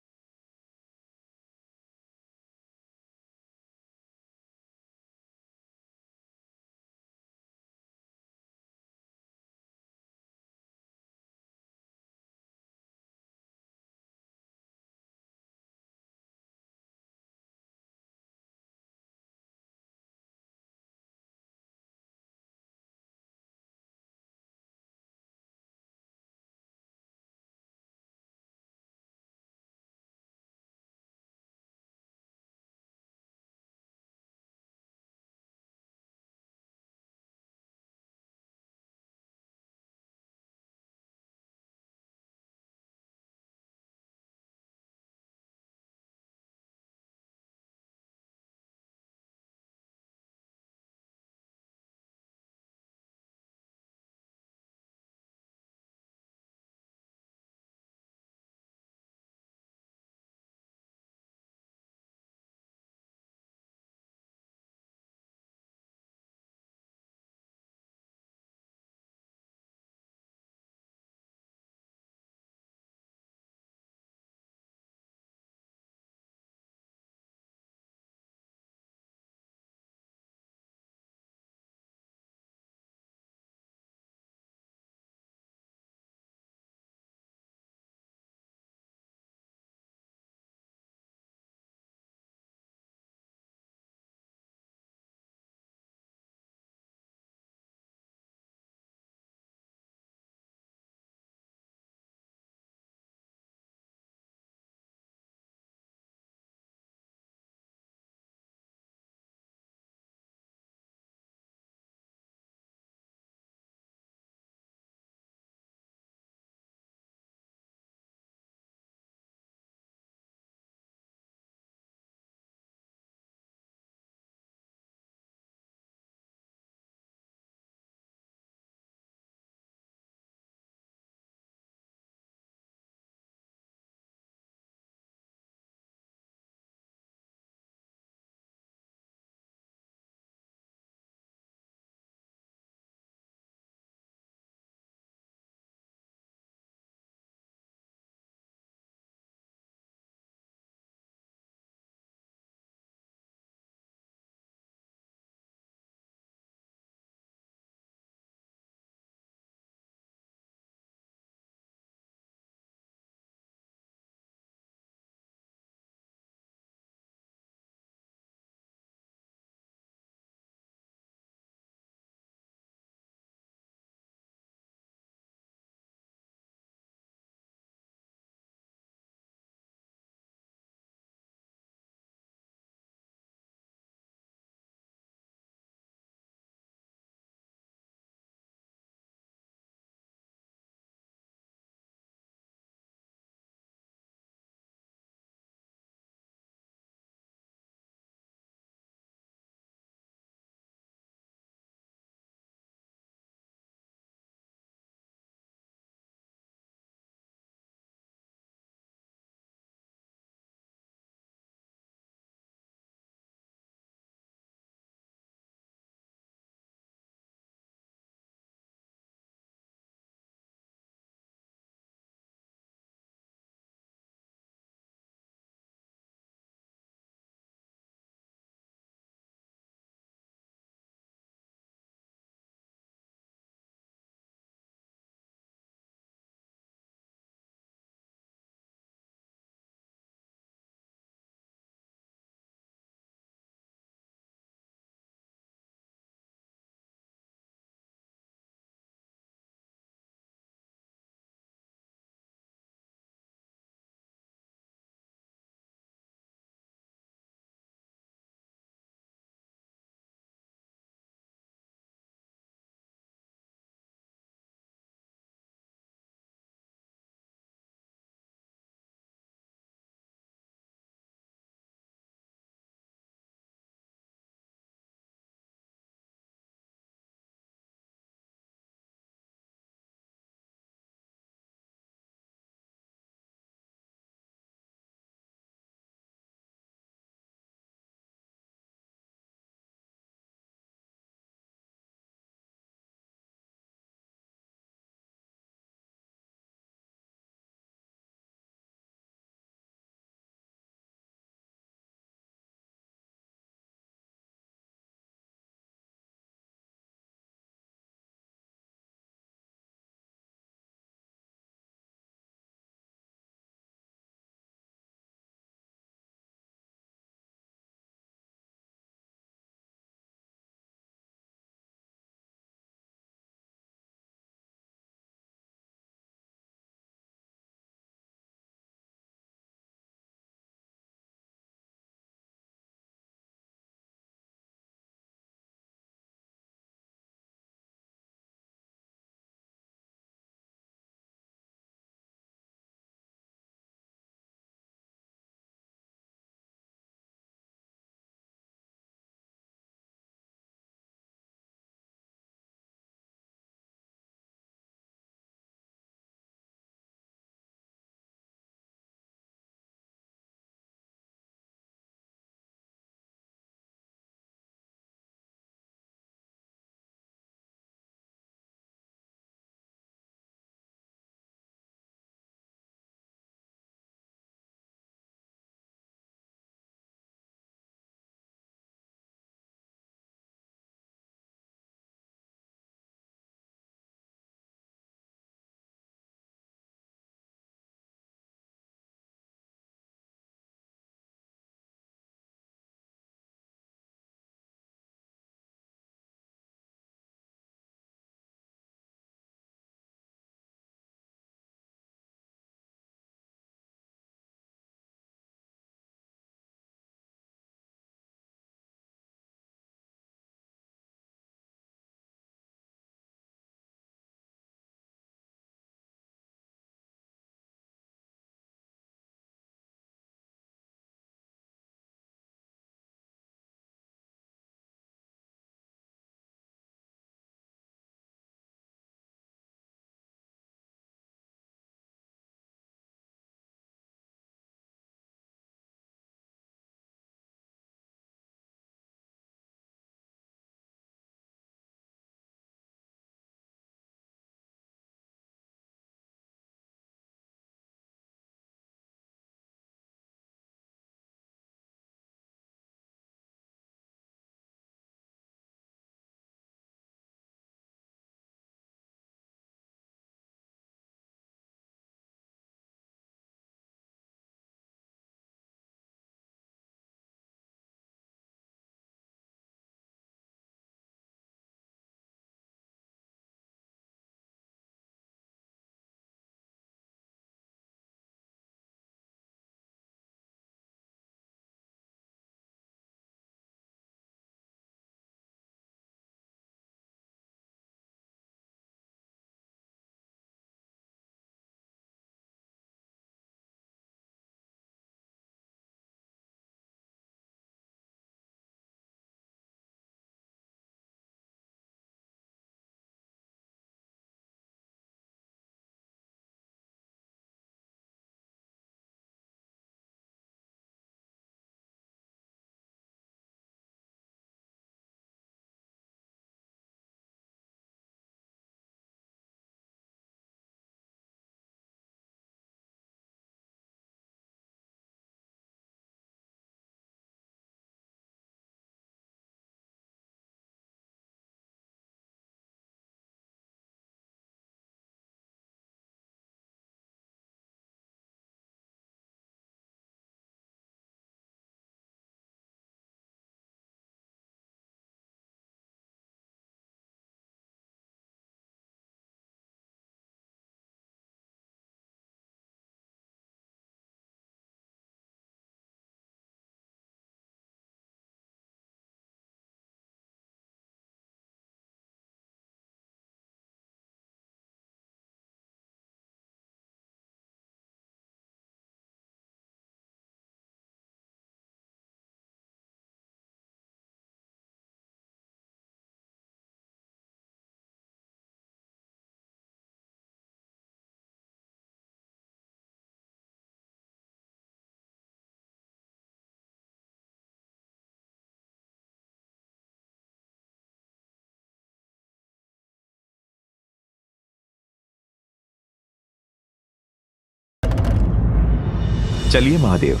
चलिए महादेव,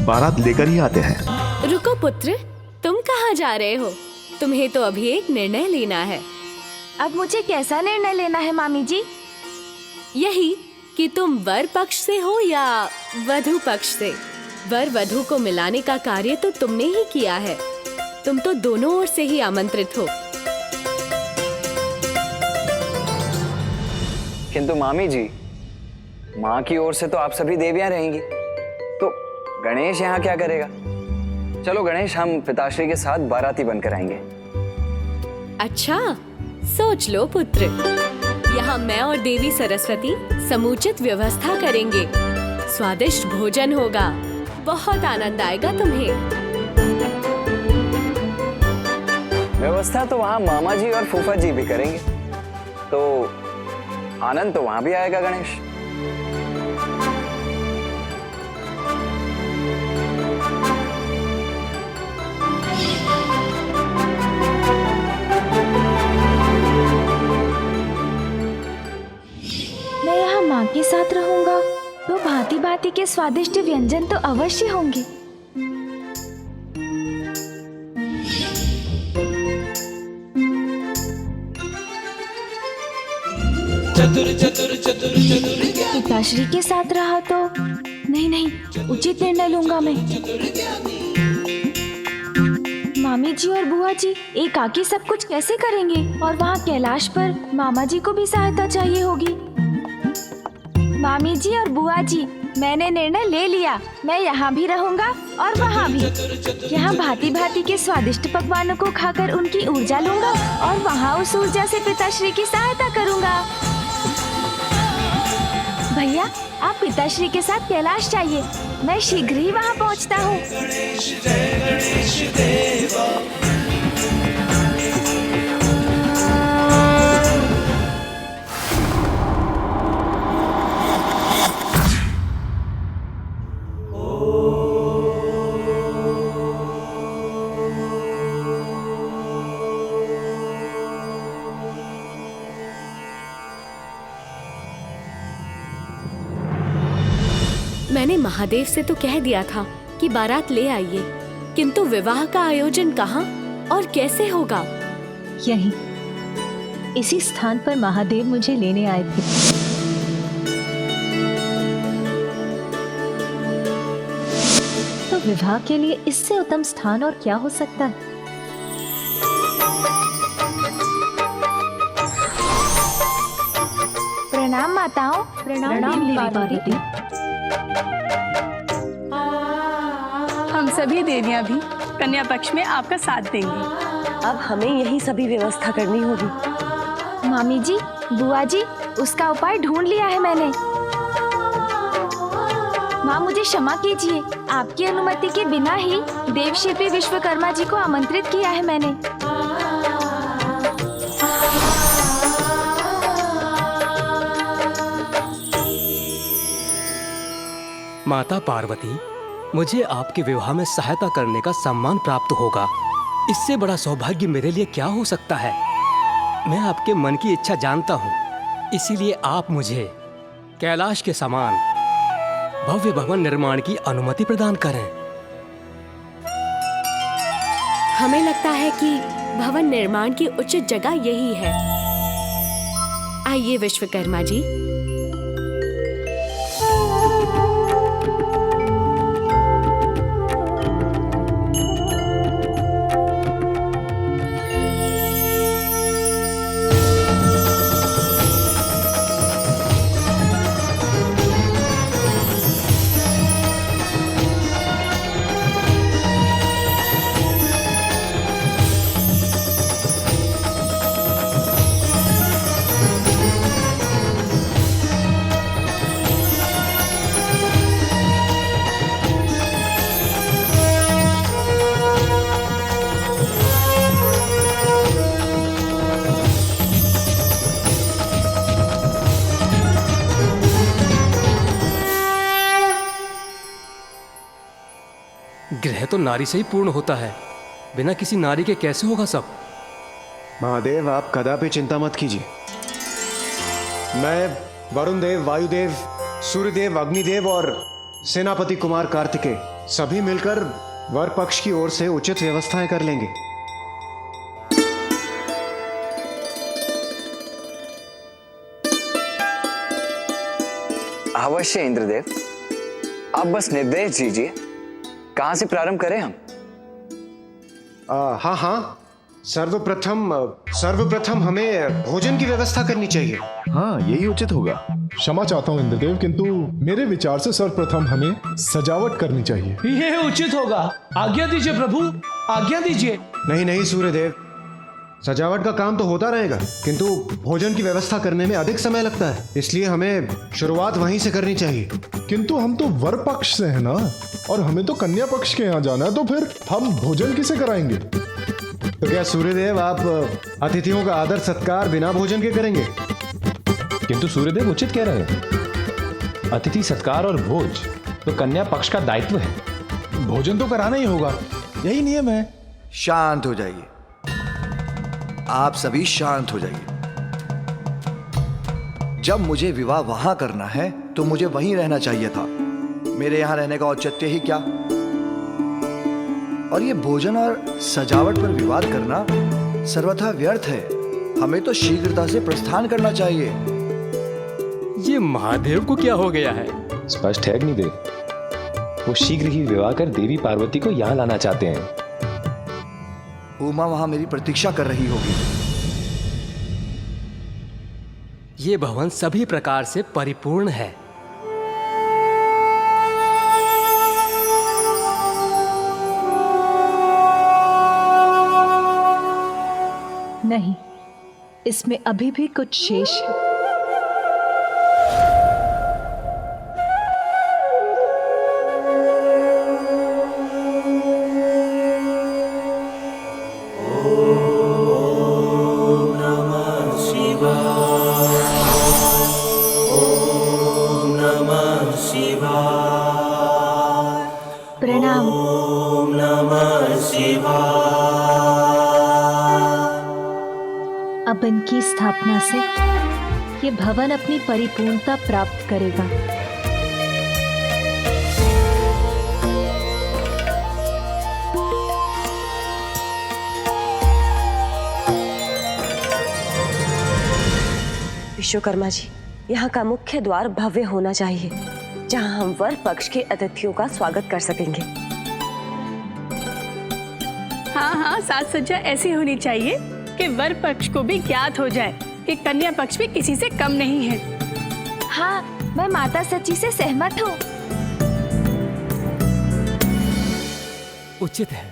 बारात लेकर ही आते हैं। रुको पुत्र, तुम कहाँ जा रहे हो? तुम्हें तो अभी एक निर्णय लेना है। अब मुझे कैसा निर्णय लेना है मामी जी? यही कि तुम वर पक्ष से हो या वधू पक्ष से। वर वधू को मिलाने का कार्य तो तुमने ही किया है। तुम तो दोनों ओर से ही आमंत्रित हो। किंतु मामी जी, माँ की ओर से तो आप सभी देवियां रहेंगी, तो गणेश यहाँ क्या करेगा? चलो गणेश, हम पिताश्री के साथ बाराती बनकर आएंगे। अच्छा, सोच लो पुत्र, यहाँ मैं और देवी सरस्वती समुचित व्यवस्था करेंगे। स्वादिष्ट भोजन होगा, बहुत आनंद आएगा तुम्हें। व्यवस्था तो वहाँ मामा जी और फूफा जी भी करेंगे, तो आनंद तो वहाँ भी आएगा गणेश। मैं यहाँ माँ के साथ रहूंगा तो भांति भांति के स्वादिष्ट व्यंजन तो अवश्य होंगे। पिताश्री के साथ रहा तो नहीं, उचित निर्णय लूंगा मैं। मामी जी और बुआ जी एकाकी सब कुछ कैसे करेंगे? और वहाँ कैलाश पर मामा जी को भी सहायता चाहिए होगी। मामी जी और बुआ जी, मैंने निर्णय ले लिया। मैं यहाँ भी रहूंगा और वहाँ भी। यहाँ भांति भांति के स्वादिष्ट पकवानों को खाकर उनकी ऊर्जा लूंगा और वहाँ उस ऊर्जा से पिताश्री की सहायता करूंगा। भैया, आप पिताश्री के साथ कैलाश जाइए, मैं शीघ्र ही वहाँ पहुँचता हूँ। मैंने महादेव से तो कह दिया था कि बारात ले आइए, किंतु विवाह का आयोजन कहाँ और कैसे होगा? यहीं, इसी स्थान पर महादेव मुझे लेने आए थे। तो विवाह के लिए इससे उत्तम स्थान और क्या हो सकता है? प्रणाम माताओं। प्रणाम देवी पार्वती। हम सभी देवियां भी कन्या पक्ष में आपका साथ देंगे। अब हमें यही सभी व्यवस्था करनी होगी। मामी जी, बुआ जी, उसका उपाय ढूंढ लिया है मैंने। माँ, मुझे क्षमा कीजिए, आपकी अनुमति के बिना ही देवशिल्पी विश्वकर्मा जी को आमंत्रित किया है मैंने। माता पार्वती, मुझे आपके विवाह में सहायता करने का सम्मान प्राप्त होगा। इससे बड़ा सौभाग्य मेरे लिए क्या हो सकता है? मैं आपके मन की इच्छा जानता हूँ, इसीलिए आप मुझे कैलाश के समान भव्य भवन निर्माण की अनुमति प्रदान करें। हमें लगता है कि भवन निर्माण की उचित जगह यही है। आइए विश्वकर्मा जी। ग्रह तो नारी से ही पूर्ण होता है, बिना किसी नारी के कैसे होगा सब? महादेव, आप कदापि चिंता मत कीजिए। मैं वरुण देव, वायुदेव, सूर्यदेव, अग्निदेव और सेनापति कुमार कार्तिकेय सभी मिलकर वर पक्ष की ओर से उचित व्यवस्थाएं कर लेंगे। अवश्य इंद्रदेव, आप बस निर्देश दीजिए, कहां से प्रारंभ करें हम? हाँ हाँ, सर्वप्रथम हमें भोजन की व्यवस्था करनी चाहिए। हाँ, यही उचित होगा। क्षमा चाहता हूँ इंद्रदेव, किंतु मेरे विचार से सर्वप्रथम हमें सजावट करनी चाहिए। ये उचित होगा। आज्ञा दीजिए प्रभु, आज्ञा दीजिए। नहीं सूर्यदेव, सजावट का काम तो होता रहेगा, किंतु भोजन की व्यवस्था करने में अधिक समय लगता है, इसलिए हमें शुरुआत वहीं से करनी चाहिए। किंतु हम तो वर पक्ष से हैं ना, और हमें तो कन्या पक्ष के यहाँ जाना है, तो फिर हम भोजन किसे कराएंगे? तो क्या सूर्यदेव आप अतिथियों का आदर सत्कार बिना भोजन के करेंगे? किंतु सूर्यदेव उचित कह रहे हैं। अतिथि सत्कार और भोज तो कन्या पक्ष का दायित्व है। भोजन तो कराना ही होगा, यही नियम है। शांत हो जाइए, आप सभी शांत हो जाइए। जब मुझे विवाह वहां करना है तो मुझे वहीं रहना चाहिए था। मेरे यहां रहने का औचित्य ही क्या? और ये भोजन और सजावट पर विवाद करना सर्वथा व्यर्थ है। हमें तो शीघ्रता से प्रस्थान करना चाहिए। ये महादेव को क्या हो गया है? स्पष्ट है अग्निदेव, वो शीघ्र ही विवाह कर देवी पार्वती को यहाँ लाना चाहते हैं। उमा वहां मेरी प्रतीक्षा कर रही होगी। ये भवन सभी प्रकार से परिपूर्ण है। नहीं, इसमें अभी भी कुछ शेष है। प्रणाम। ओम नमः शिवाय। अब इनकी स्थापना से ये भवन अपनी परिपूर्णता प्राप्त करेगा। विश्वकर्मा जी, यहाँ का मुख्य द्वार भव्य होना चाहिए, जहाँ हम वर पक्ष के अतिथियों का स्वागत कर सकेंगे। हाँ, साज सज्जा ऐसी होनी चाहिए कि वर पक्ष को भी ज्ञात हो जाए कि कन्या पक्ष भी किसी से कम नहीं है। हाँ, मैं माता सच्ची से सहमत हूँ। उचित है।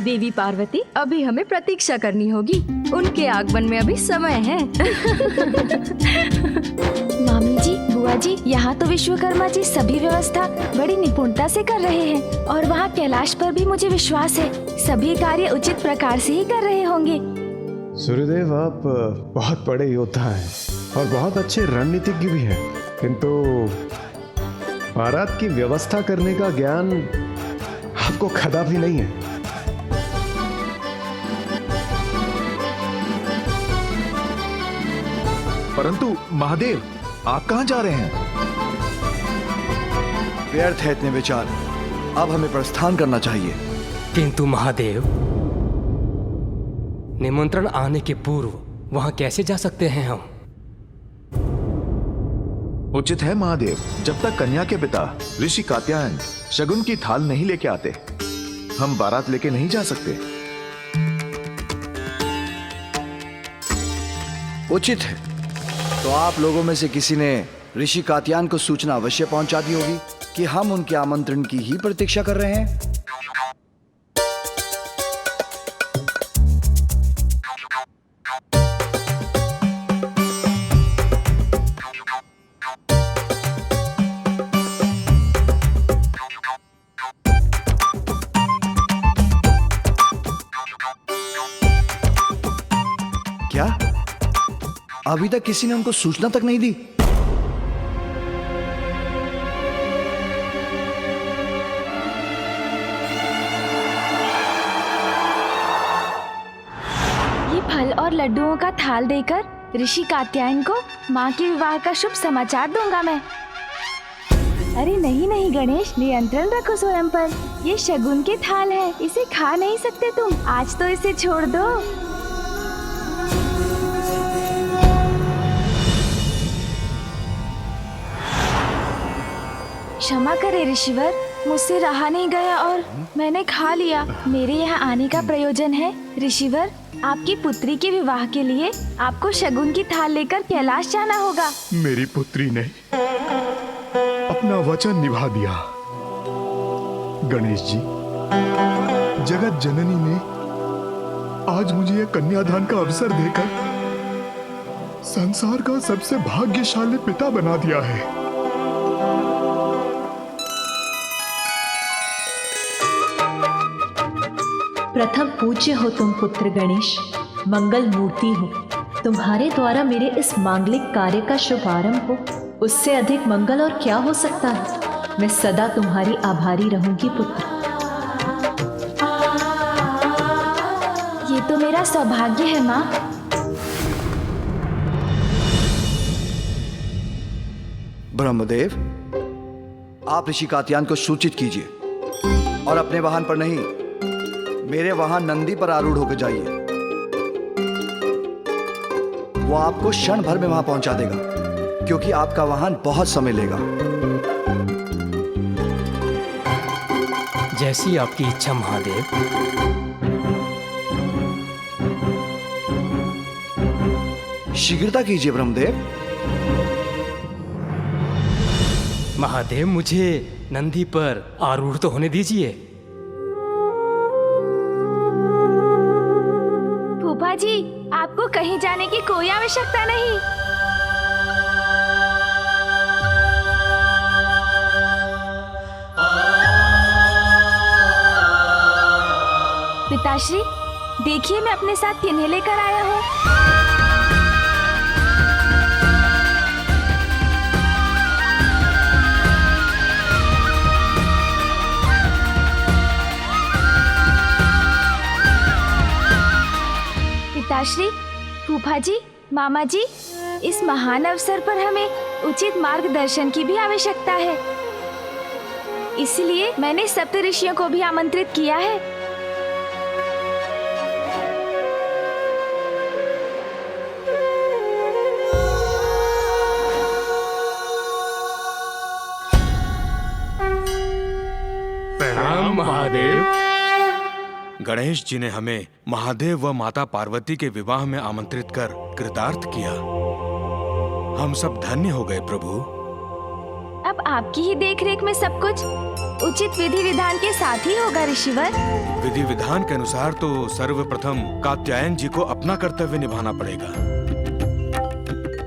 देवी पार्वती, अभी हमें प्रतीक्षा करनी होगी। उनके आगमन में अभी समय है। मामी जी, बुआ जी, यहाँ तो विश्वकर्मा जी सभी व्यवस्था बड़ी निपुणता से कर रहे हैं, और वहाँ कैलाश पर भी मुझे विश्वास है सभी कार्य उचित प्रकार से ही कर रहे होंगे। सूर्यदेव, आप बहुत बड़े योद्धा हैं और बहुत अच्छे रणनीतिज्ञ भी हैं, किंतु बारात की व्यवस्था करने का ज्ञान आपको कदापि नहीं है। परंतु महादेव, आप कहां जा रहे हैं? व्यर्थ है इतने विचार, अब हमें प्रस्थान करना चाहिए। किंतु महादेव, निमंत्रण आने के पूर्व वहां कैसे जा सकते हैं हम? उचित है महादेव, जब तक कन्या के पिता ऋषि कात्यायन शगुन की थाल नहीं लेके आते, हम बारात लेके नहीं जा सकते। उचित है। तो आप लोगों में से किसी ने ऋषि कात्यायन को सूचना अवश्य पहुंचा दी होगी कि हम उनके आमंत्रण की ही प्रतीक्षा कर रहे हैं। क्या? अभी तक किसी ने उनको सूचना तक नहीं दी? ये फल और लड्डुओं का थाल देकर ऋषि कात्यायन को माँ के विवाह का शुभ समाचार दूंगा मैं। अरे नहीं नहीं गणेश, नियंत्रण रखो स्वयं पर। ये शगुन के थाल है, इसे खा नहीं सकते तुम। आज तो इसे छोड़ दो। क्षमा करे ऋषिवर, मुझसे रहा नहीं गया और मैंने खा लिया। मेरे यहाँ आने का प्रयोजन है ऋषिवर, आपकी पुत्री के विवाह के लिए आपको शगुन की थाल लेकर कैलाश जाना होगा। मेरी पुत्री ने अपना वचन निभा दिया। गणेश जी, जगत जननी ने आज मुझे यह कन्यादान का अवसर देकर संसार का सबसे भाग्यशाली पिता बना दिया है। प्रथम पूज्य हो तुम पुत्र गणेश, मंगल मूर्ति हो। तुम्हारे द्वारा मेरे इस मांगलिक कार्य का शुभारंभ हो, उससे अधिक मंगल और क्या हो सकता है। मैं सदा तुम्हारी आभारी रहूंगी पुत्र। ये तो मेरा सौभाग्य है माँ। ब्रह्मदेव, आप ऋषि कात्यायन को सूचित कीजिए और अपने वाहन पर नहीं, मेरे वाहन नंदी पर आरूढ़ होकर जाइए। वो आपको क्षण भर में वहां पहुंचा देगा, क्योंकि आपका वाहन बहुत समय लेगा। जैसी आपकी इच्छा महादेव। शीघ्रता कीजिए ब्रह्मदेव। महादेव, मुझे नंदी पर आरूढ़ तो होने दीजिए। फूफा जी, आपको कहीं जाने की कोई आवश्यकता नहीं। पिताश्री, देखिए मैं अपने साथ किन्हें लेकर आया हूँ। पिताश्री, फूफा जी, मामा जी, इस महान अवसर पर हमें उचित मार्गदर्शन की भी आवश्यकता है। इसलिए मैंने सप्त ऋषियों को भी आमंत्रित किया है। प्रणाम महादेव। गणेश जी ने हमें महादेव व माता पार्वती के विवाह में आमंत्रित कर कृतार्थ किया। हम सब धन्य हो गए प्रभु। अब आपकी ही देखरेख में सब कुछ उचित विधि विधान के साथ ही होगा ऋषिवर। विधि विधान के अनुसार तो सर्वप्रथम कात्यायन जी को अपना कर्तव्य निभाना पड़ेगा।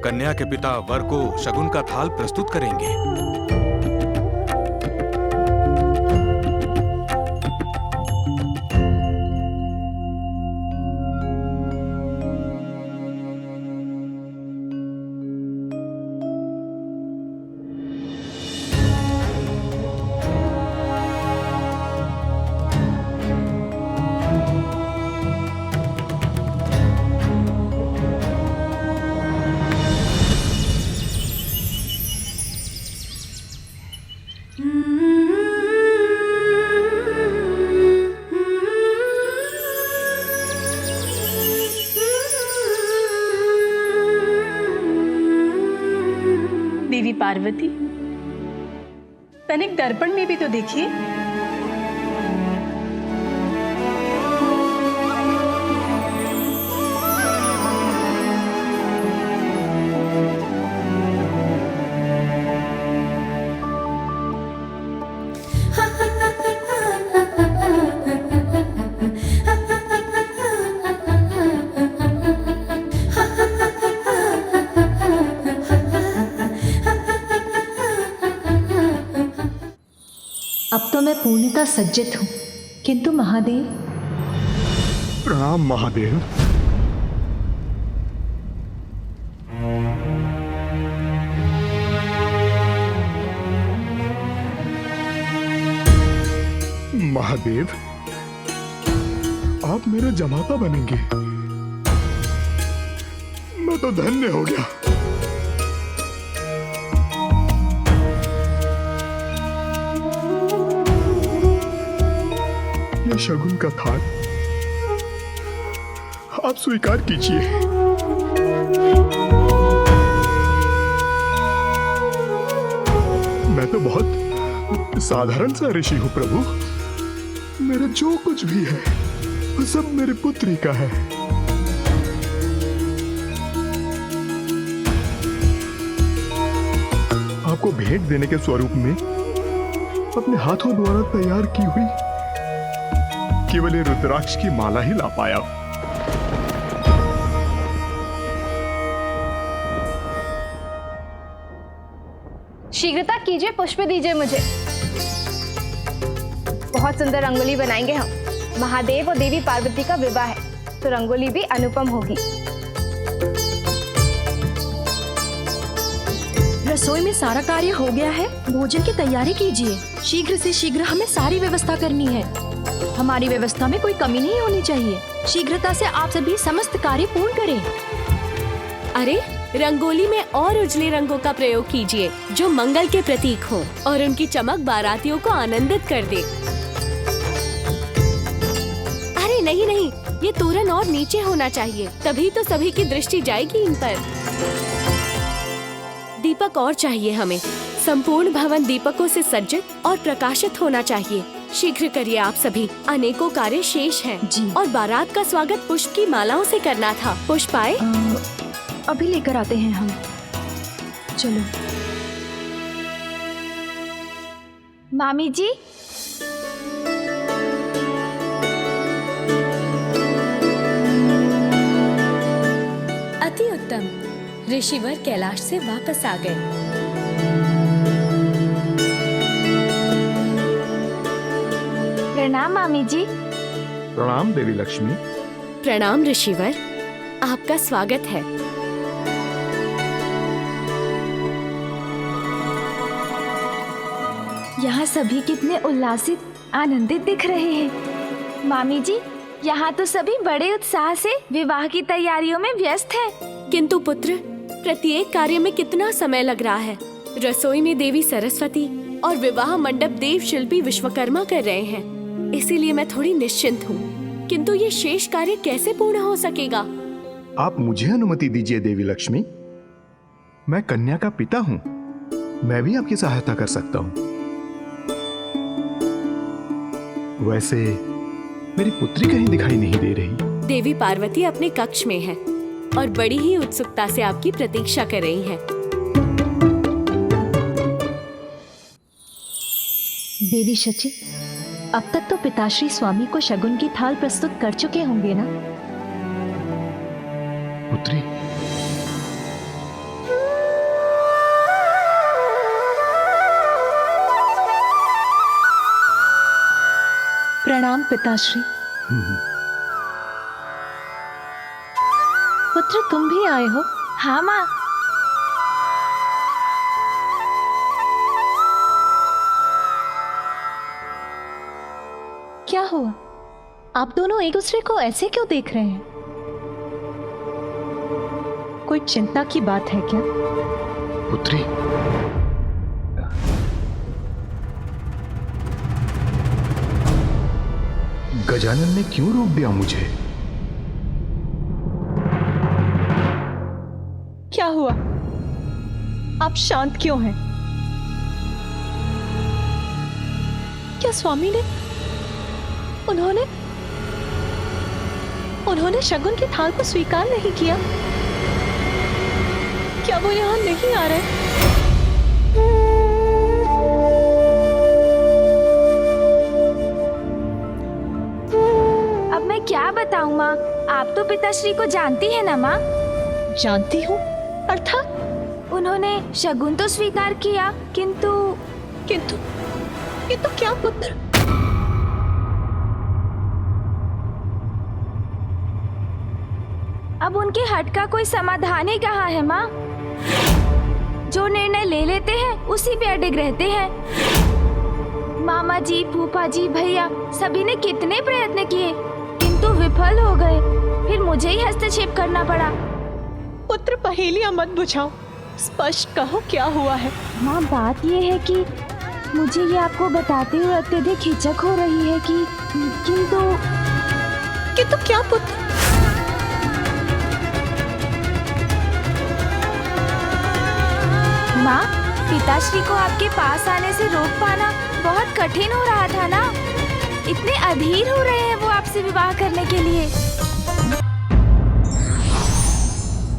कन्या के पिता वर को शगुन का थाल प्रस्तुत करेंगे। देवी पार्वती, तनिक दर्पण में भी तो देखिए। अब तो मैं पूर्णतः सज्जित हूँ, किंतु महादेव। प्रणाम महादेव। महादेव, आप मेरे जमाता बनेंगे। मैं तो धन्य हो गया। ये शगुन का थाल आप स्वीकार कीजिए। मैं तो बहुत साधारण सा ऋषि हूं प्रभु। मेरा जो कुछ भी है वो सब मेरी पुत्री का है। आपको भेंट देने के स्वरूप में अपने हाथों द्वारा तैयार की हुई केवल ये रुद्राक्ष की माला ही ला पाया। शीघ्रता कीजिए, पुष्प दीजिए मुझे। बहुत सुंदर रंगोली बनाएंगे हम। महादेव और देवी पार्वती का विवाह है तो रंगोली भी अनुपम होगी। रसोई में सारा कार्य हो गया है, भोजन की तैयारी कीजिए। शीघ्र से शीघ्र हमें सारी व्यवस्था करनी है। हमारी व्यवस्था में कोई कमी नहीं होनी चाहिए। शीघ्रता से आप सभी समस्त कार्य पूर्ण करें। अरे रंगोली में और उजले रंगों का प्रयोग कीजिए जो मंगल के प्रतीक हो और उनकी चमक बारातियों को आनंदित कर दे। अरे नहीं नहीं, ये तोरण और नीचे होना चाहिए, तभी तो सभी की दृष्टि जाएगी इन पर। दीपक और चाहिए हमें। संपूर्ण भवन दीपकों से सज्जित और प्रकाशित होना चाहिए। शीघ्र करिए आप सभी, अनेकों कार्य शेष हैं जी। और बारात का स्वागत पुष्प की मालाओं से करना था। पुष्प आए? अभी लेकर आते हैं हम। चलो। मामी जी, अति उत्तम। ऋषिवर कैलाश से वापस आ गए। प्रणाम मामी जी। प्रणाम देवी लक्ष्मी। प्रणाम ऋषिवर, आपका स्वागत है। यहाँ सभी कितने उल्लासित आनंदित दिख रहे हैं। मामी जी, यहाँ तो सभी बड़े उत्साह से विवाह की तैयारियों में व्यस्त हैं। किंतु पुत्र, प्रत्येक कार्य में कितना समय लग रहा है। रसोई में देवी सरस्वती और विवाह मंडप देव शिल्पी विश्वकर्मा कर रहे हैं, इसीलिए मैं थोड़ी निश्चिंत हूँ। किंतु ये शेष कार्य कैसे पूर्ण हो सकेगा? आप मुझे अनुमति दीजिए देवी लक्ष्मी। मैं कन्या का पिता हूँ, मैं भी आपकी सहायता कर सकता हूँ। वैसे मेरी पुत्री कहीं दिखाई नहीं दे रही। देवी पार्वती अपने कक्ष में है और बड़ी ही उत्सुकता से आपकी प्रतीक्षा कर रही हैं। देवी शची, अब तक तो पिताश्री स्वामी को शगुन की थाल प्रस्तुत कर चुके होंगे ना? पुत्री, प्रणाम पिताश्री। पुत्र, तुम भी आए हो? हाँ माँ। क्या हुआ? आप दोनों एक दूसरे को ऐसे क्यों देख रहे हैं? कोई चिंता की बात है क्या? पुत्री, गजानन ने क्यों रोक दिया मुझे? क्या हुआ? आप शांत क्यों हैं? क्या स्वामी ने उन्होंने शगुन की थाल को स्वीकार नहीं किया? क्या वो यहाँ नहीं आ रहे? अब मैं क्या बताऊं माँ, आप तो पिताश्री को जानती है ना माँ? जानती हूँ, अर्थात? उन्होंने शगुन तो स्वीकार किया, किंतु क्या पुत्र? अब उनके हट का कोई समाधान ही कहाँ है माँ? जो निर्णय ले लेते हैं उसी पे अडिग रहते हैं। मामा जी, फूफा जी, भैया सभी ने कितने प्रयत्न किए किंतु विफल हो गए। फिर मुझे ही हस्तक्षेप करना पड़ा। पुत्र पहेलियां मत बुझाओ, स्पष्ट कहो क्या हुआ है। माँ बात ये है कि मुझे ये आपको बताते हुए अत्यधिक हिचक हो रही है कि किंतु क्या पुत्र? माँ, पिताश्री को आपके पास आने से रोक पाना बहुत कठिन हो रहा था ना। इतने अधीर हो रहे हैं वो आपसे विवाह करने के लिए।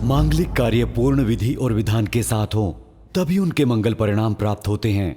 मांगलिक कार्य पूर्ण विधि और विधान के साथ हो तभी उनके मंगल परिणाम प्राप्त होते हैं।